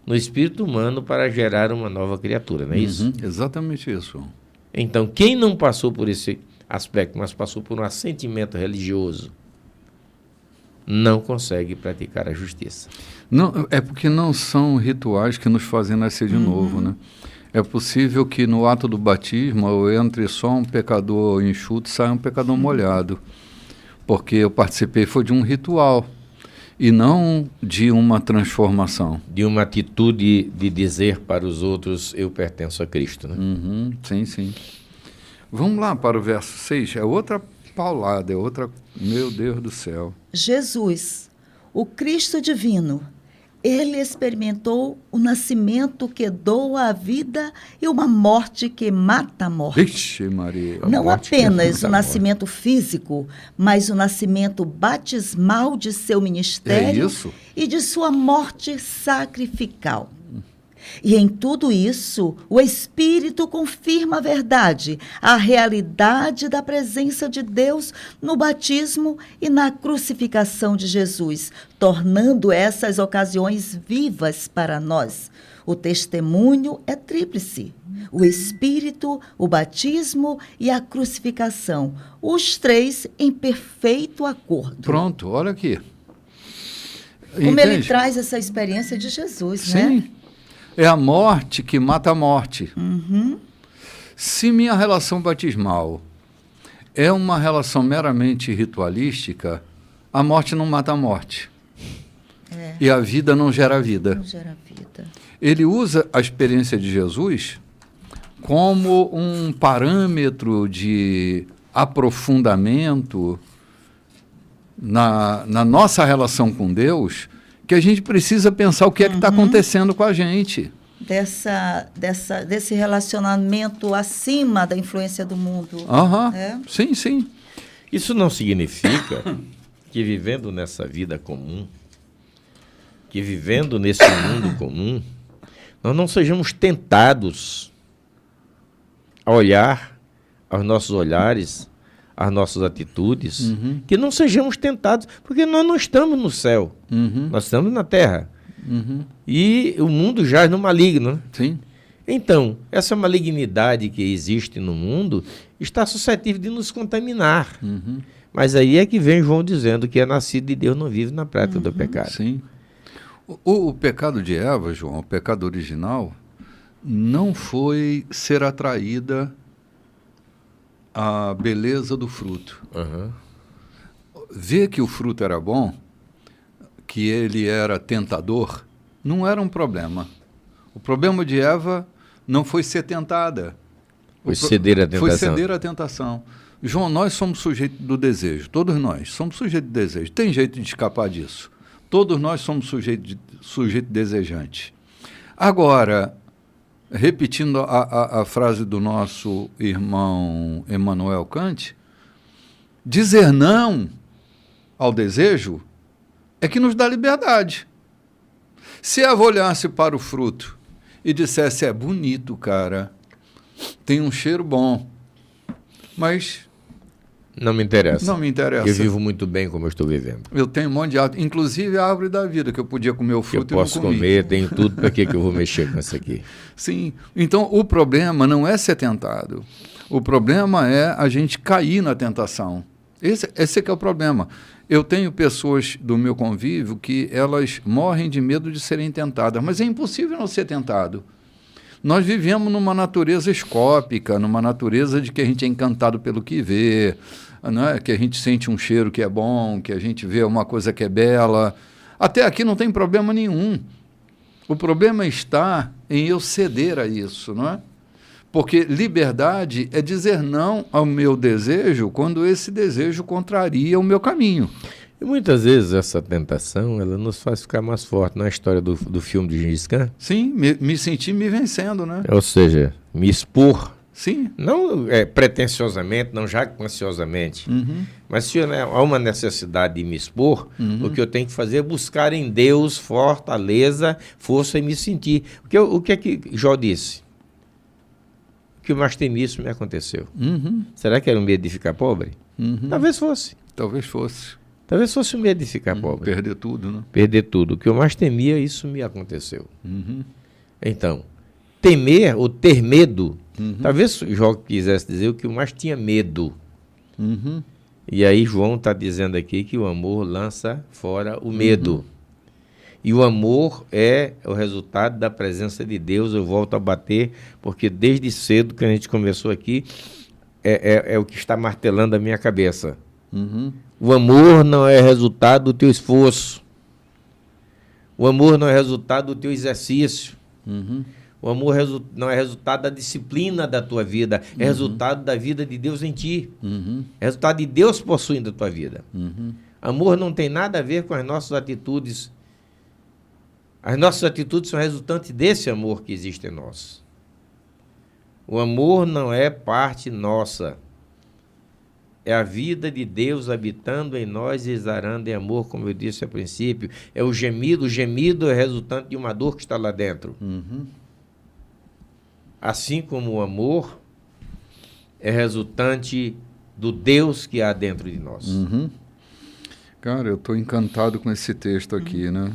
no espírito humano para gerar uma nova criatura, não é isso? Exatamente isso. Então, quem não passou por esse aspecto, mas passou por um assentimento religioso, não consegue praticar a justiça. Não, é porque não são rituais que nos fazem nascer de novo, né? É possível que no ato do batismo eu entre só um pecador enxuto e saia um pecador molhado, porque eu participei foi de um ritual e não de uma transformação. De uma atitude de dizer para os outros: eu pertenço a Cristo, né? Uhum, sim, sim. Vamos lá para o verso 6, é outra paulada, é outra... Meu Deus do céu. Jesus, o Cristo divino, ele experimentou o nascimento que doa a vida e uma morte que mata a morte. Vixe, Maria. Não apenas o nascimento físico, mas o nascimento batismal de seu ministério e de sua morte sacrificial. E em tudo isso, o Espírito confirma a verdade, a realidade da presença de Deus no batismo e na crucificação de Jesus, tornando essas ocasiões vivas para nós. O testemunho é tríplice: o Espírito, o batismo e a crucificação, os três em perfeito acordo. Pronto, olha aqui. Como ele traz essa experiência de Jesus, né? Sim. É a morte que mata a morte. Uhum. Se minha relação batismal é uma relação meramente ritualística, a morte não mata a morte. E a vida não gera vida. Não gera vida. Ele usa a experiência de Jesus como um parâmetro de aprofundamento na nossa relação com Deus, que a gente precisa pensar o que é que está acontecendo com a gente. Desse relacionamento acima da influência do mundo. Sim, sim. Isso não significa que vivendo nessa vida comum, que vivendo nesse mundo comum, nós não sejamos tentados a olhar aos nossos olhares, às nossas atitudes, que não sejamos tentados, porque nós não estamos no céu, nós estamos na terra. E o mundo jaz no maligno, né? Sim. Então, essa malignidade que existe no mundo está suscetível de nos contaminar. Mas aí é que vem João dizendo que é nascido de Deus, não vive na prática do pecado. Sim. O pecado de Eva, João, o pecado original, não foi ser atraída à beleza do fruto. Ver que o fruto era bom, que ele era tentador, não era um problema. O problema de Eva não foi ser tentada. Foi ceder à tentação. Foi ceder à tentação. João, nós somos sujeitos do desejo. Todos nós somos sujeitos do desejo. Tem jeito de escapar disso. Todos nós somos sujeito desejante. Agora, repetindo a frase do nosso irmão Emmanuel Kant, dizer não ao desejo é que nos dá liberdade. Se Eva olhasse para o fruto e dissesse, é bonito, cara, tem um cheiro bom, mas... Não me interessa. Não me interessa. Eu vivo muito bem como eu estou vivendo. Eu tenho um monte de árvore, inclusive a árvore da vida, que eu podia comer o fruto e não comi. Eu posso comer, tenho tudo, para que eu vou mexer com isso aqui? Sim. Então, o problema não é ser tentado. O problema é a gente cair na tentação. Esse que é o problema. Eu tenho pessoas do meu convívio que elas morrem de medo de serem tentadas, mas é impossível não ser tentado. Nós vivemos numa natureza escópica, numa natureza de que a gente é encantado pelo que vê, não é? Que a gente sente um cheiro que é bom, que a gente vê uma coisa que é bela. Até aqui não tem problema nenhum. O problema está em eu ceder a isso, não é? Porque liberdade é dizer não ao meu desejo quando esse desejo contraria o meu caminho. E muitas vezes essa tentação, ela nos faz ficar mais forte. Na história do filme de Gengis Khan? Sim, me senti me vencendo, né? Ou seja, me expor. Sim. Não pretensiosamente, não jactanciosamente. Mas se há uma necessidade de me expor, o que eu tenho que fazer é buscar em Deus fortaleza, força e me sentir. O que é que Jó disse? O que eu mais temi, isso me aconteceu. Será que era um medo de ficar pobre? Talvez fosse. Talvez fosse. Talvez fosse o medo de ficar pobre. Perder tudo, né? Perder tudo. O que eu mais temia, isso me aconteceu. Então, temer ou ter medo, talvez Jó quisesse dizer o que eu mais tinha medo. E aí João está dizendo aqui que o amor lança fora o medo. E o amor é o resultado da presença de Deus. Eu volto a bater, porque desde cedo que a gente começou aqui, é o que está martelando a minha cabeça. O amor não é resultado do teu esforço. O amor não é resultado do teu exercício. O amor não é resultado da disciplina da tua vida. É resultado da vida de Deus em ti. É resultado de Deus possuindo a tua vida. Amor não tem nada a ver com as nossas atitudes. As nossas atitudes são resultantes desse amor que existe em nós. O amor não é parte nossa. É a vida de Deus habitando em nós e exarando em amor, como eu disse ao princípio. É o gemido é resultante de uma dor que está lá dentro. Assim como o amor é resultante do Deus que há dentro de nós. Cara, eu estou encantado com esse texto aqui, né?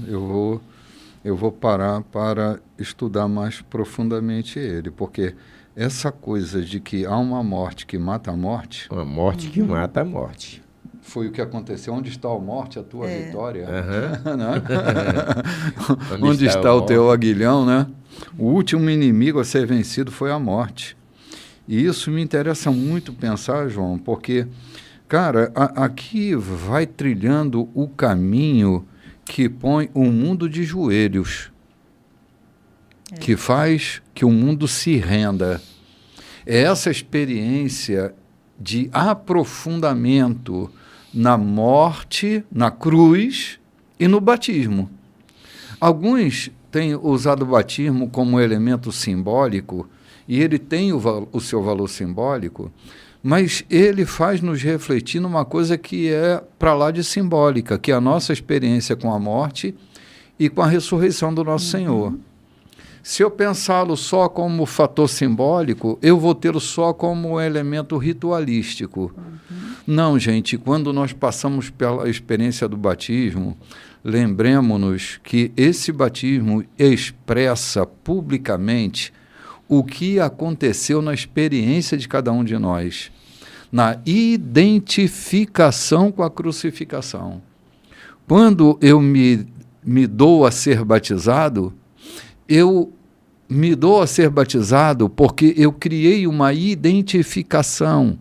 Eu vou parar para estudar mais profundamente ele, porque essa coisa de que há uma morte que mata a morte... Uma morte que mata a morte. Foi o que aconteceu. Onde está a morte, a tua vitória? Onde Onde está o teu aguilhão, né? O último inimigo a ser vencido foi a morte. E isso me interessa muito pensar, João, porque, cara, aqui vai trilhando o caminho que põe o mundo de joelhos, que faz que o mundo se renda. É essa experiência de aprofundamento na morte, na cruz e no batismo. Alguns têm usado o batismo como elemento simbólico, e ele tem o seu valor simbólico, mas ele faz nos refletir numa coisa que é para lá de simbólica, que é a nossa experiência com a morte e com a ressurreição do nosso Senhor. Se eu pensá-lo só como fator simbólico, eu vou tê-lo só como elemento ritualístico. Não, gente, quando nós passamos pela experiência do batismo, lembremos-nos que esse batismo expressa publicamente o que aconteceu na experiência de cada um de nós, na identificação com a crucificação. Quando eu me dou a ser batizado, eu me dou a ser batizado porque eu criei uma identificação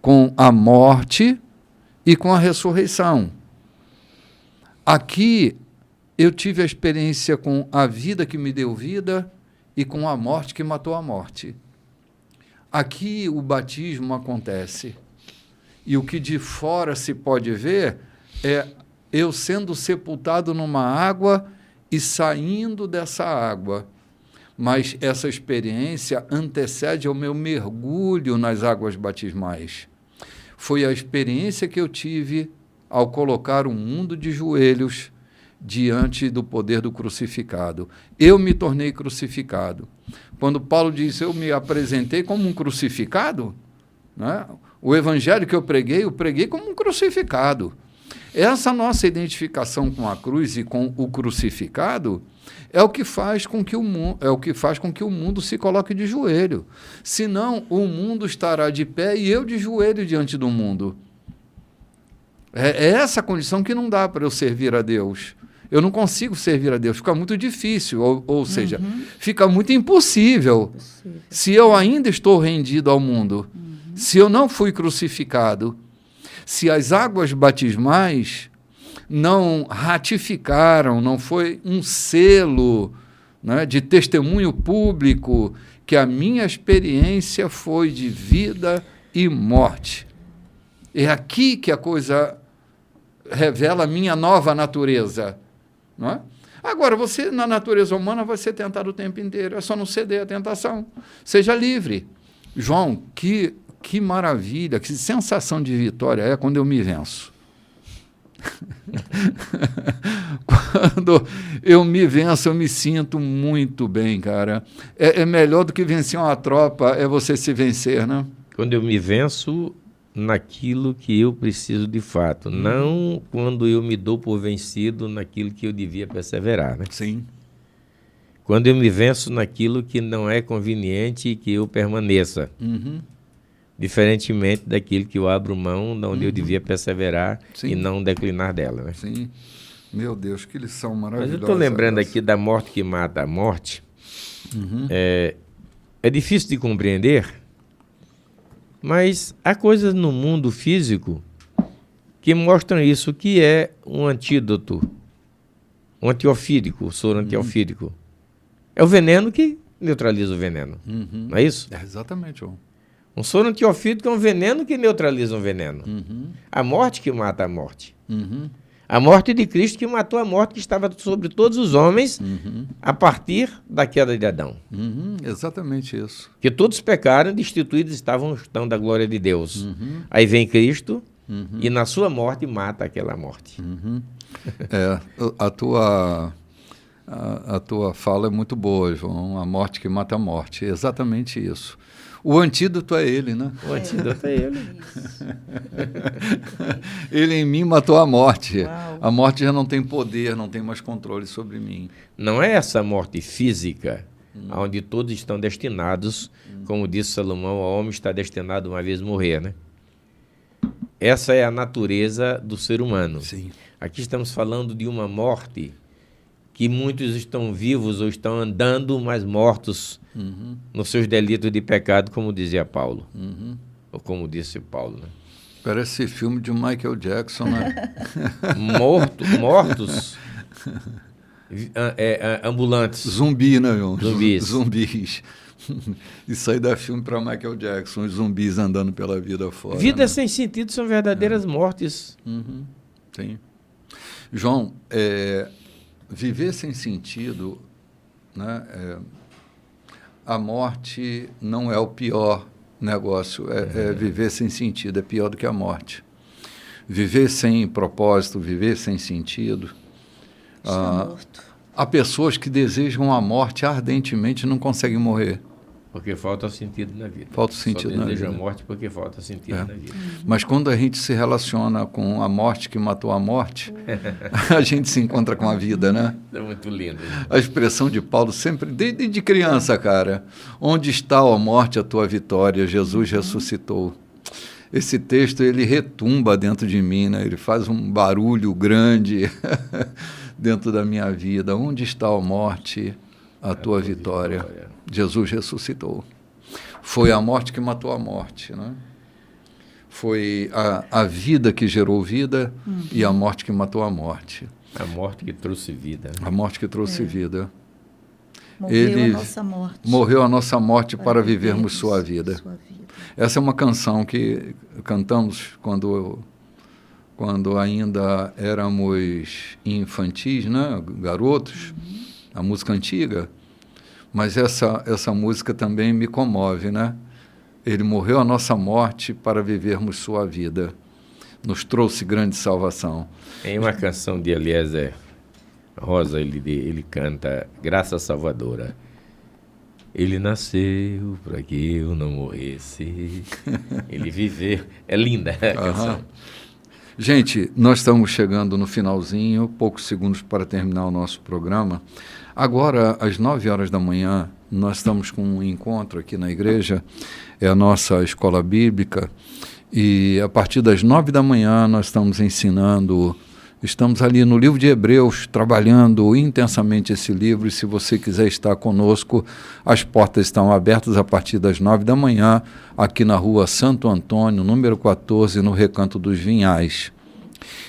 com a morte e com a ressurreição. Aqui eu tive a experiência com a vida que me deu vida e com a morte que matou a morte. Aqui o batismo acontece. E o que de fora se pode ver é eu sendo sepultado numa água e saindo dessa água. Mas essa experiência antecede ao meu mergulho nas águas batismais. Foi a experiência que eu tive ao colocar o mundo de joelhos diante do poder do crucificado. Eu me tornei crucificado. Quando Paulo diz, eu me apresentei como um crucificado, né? O evangelho que eu preguei como um crucificado. Essa nossa identificação com a cruz e com o crucificado é o que faz com que o mundo se coloque de joelho. Senão, o mundo estará de pé e eu de joelho diante do mundo. É essa condição que não dá para eu servir a Deus. Eu não consigo servir a Deus, fica muito difícil, ou seja, fica muito impossível. Se eu ainda estou rendido ao mundo, se eu não fui crucificado, se as águas batismais não ratificaram, não foi um selo, né, de testemunho público que a minha experiência foi de vida e morte. É aqui que a coisa revela a minha nova natureza. Não é? Agora, você, na natureza humana, vai ser tentado o tempo inteiro. É só não ceder à tentação. Seja livre. João, que maravilha, que sensação de vitória é quando eu me venço. Quando eu me venço, eu me sinto muito bem, cara. É melhor do que vencer uma tropa, é você se vencer, né? Quando eu me venço naquilo que eu preciso de fato, não quando eu me dou por vencido naquilo que eu devia perseverar, né? Sim. Quando eu me venço naquilo que não é conveniente que eu permaneça. Diferentemente daquilo que eu abro mão, de onde eu devia perseverar. Sim. E não declinar dela, né? Sim. Meu Deus, que lição maravilhosa. Mas eu estou lembrando aqui da morte que mata a morte. É difícil de compreender, mas há coisas no mundo físico que mostram isso, que é um antídoto, um antiofídico, o soro antiofídico. É o veneno que neutraliza o veneno, não é isso? É exatamente, João. Um soro antiofídico é um veneno que neutraliza um veneno. A morte que mata a morte. A morte de Cristo que matou a morte que estava sobre todos os homens a partir da queda de Adão. Exatamente isso. Que todos pecaram, destituídos estão da glória de Deus. Aí vem Cristo e na sua morte mata aquela morte. A tua fala é muito boa, João. A morte que mata a morte. É exatamente isso. O antídoto é ele, né? O antídoto é ele. Ele em mim matou a morte. Uau. A morte já não tem poder, não tem mais controle sobre mim. Não é essa morte física, onde todos estão destinados, como disse Salomão, o homem está destinado uma vez morrer, né? Essa é a natureza do ser humano. Sim. Aqui estamos falando de uma morte que muitos estão vivos ou estão andando, mas mortos nos seus delitos de pecado, como dizia Paulo. Ou como disse Paulo, né? Parece filme de Michael Jackson, né? Mortos, ambulantes. Zumbi, né, João? Zumbis. Zumbis. Isso aí dá filme para Michael Jackson, os zumbis andando pela vida fora. Vidas sem sentido são verdadeiras mortes. Sim. João, viver sem sentido, né, a morte não é o pior negócio, viver sem sentido, é pior do que a morte. Viver sem propósito, viver sem sentido. Há pessoas que desejam a morte ardentemente e não conseguem morrer. Porque falta sentido na vida. Falta sentido na vida. Deseja a morte porque falta sentido na vida. Mas quando a gente se relaciona com a morte que matou a morte, a gente se encontra com a vida, né? É muito lindo. A expressão de Paulo sempre, desde criança, cara. Onde está, ó morte, a tua vitória? Jesus ressuscitou. Esse texto, ele retumba dentro de mim, né? Ele faz um barulho grande dentro da minha vida. Onde está, ó morte, a tua vitória? Jesus ressuscitou. Foi a morte que matou a morte, né? Foi a vida que gerou vida e a morte que matou a morte. A morte que trouxe vida. A morte que trouxe vida. Morreu a nossa morte. Morreu a nossa morte para vivermos sua vida. Sua vida. Essa é uma canção que cantamos quando ainda éramos infantis, né? Garotos, a música antiga. Mas essa música também me comove, né? Ele morreu a nossa morte para vivermos sua vida. Nos trouxe grande salvação. Em uma canção de Eliezer Rosa, ele canta Graça Salvadora. Ele nasceu para que eu não morresse. Ele viveu. É linda a canção. Gente, nós estamos chegando no finalzinho, poucos segundos para terminar o nosso programa. Agora, às 9 horas da manhã, nós estamos com um encontro aqui na igreja, é a nossa escola bíblica, e a partir das 9 da manhã nós estamos ensinando, estamos ali no livro de Hebreus, trabalhando intensamente esse livro, e se você quiser estar conosco, as portas estão abertas a partir das 9 da manhã, aqui na rua Santo Antônio, número 14, no Recanto dos Vinhais.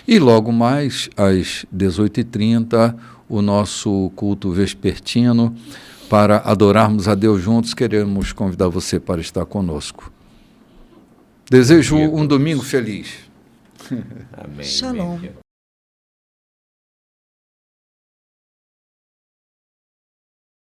E logo mais, às 18h30, o nosso culto vespertino, para adorarmos a Deus juntos. Queremos convidar você para estar conosco. Desejo um domingo feliz. Amém. Shalom.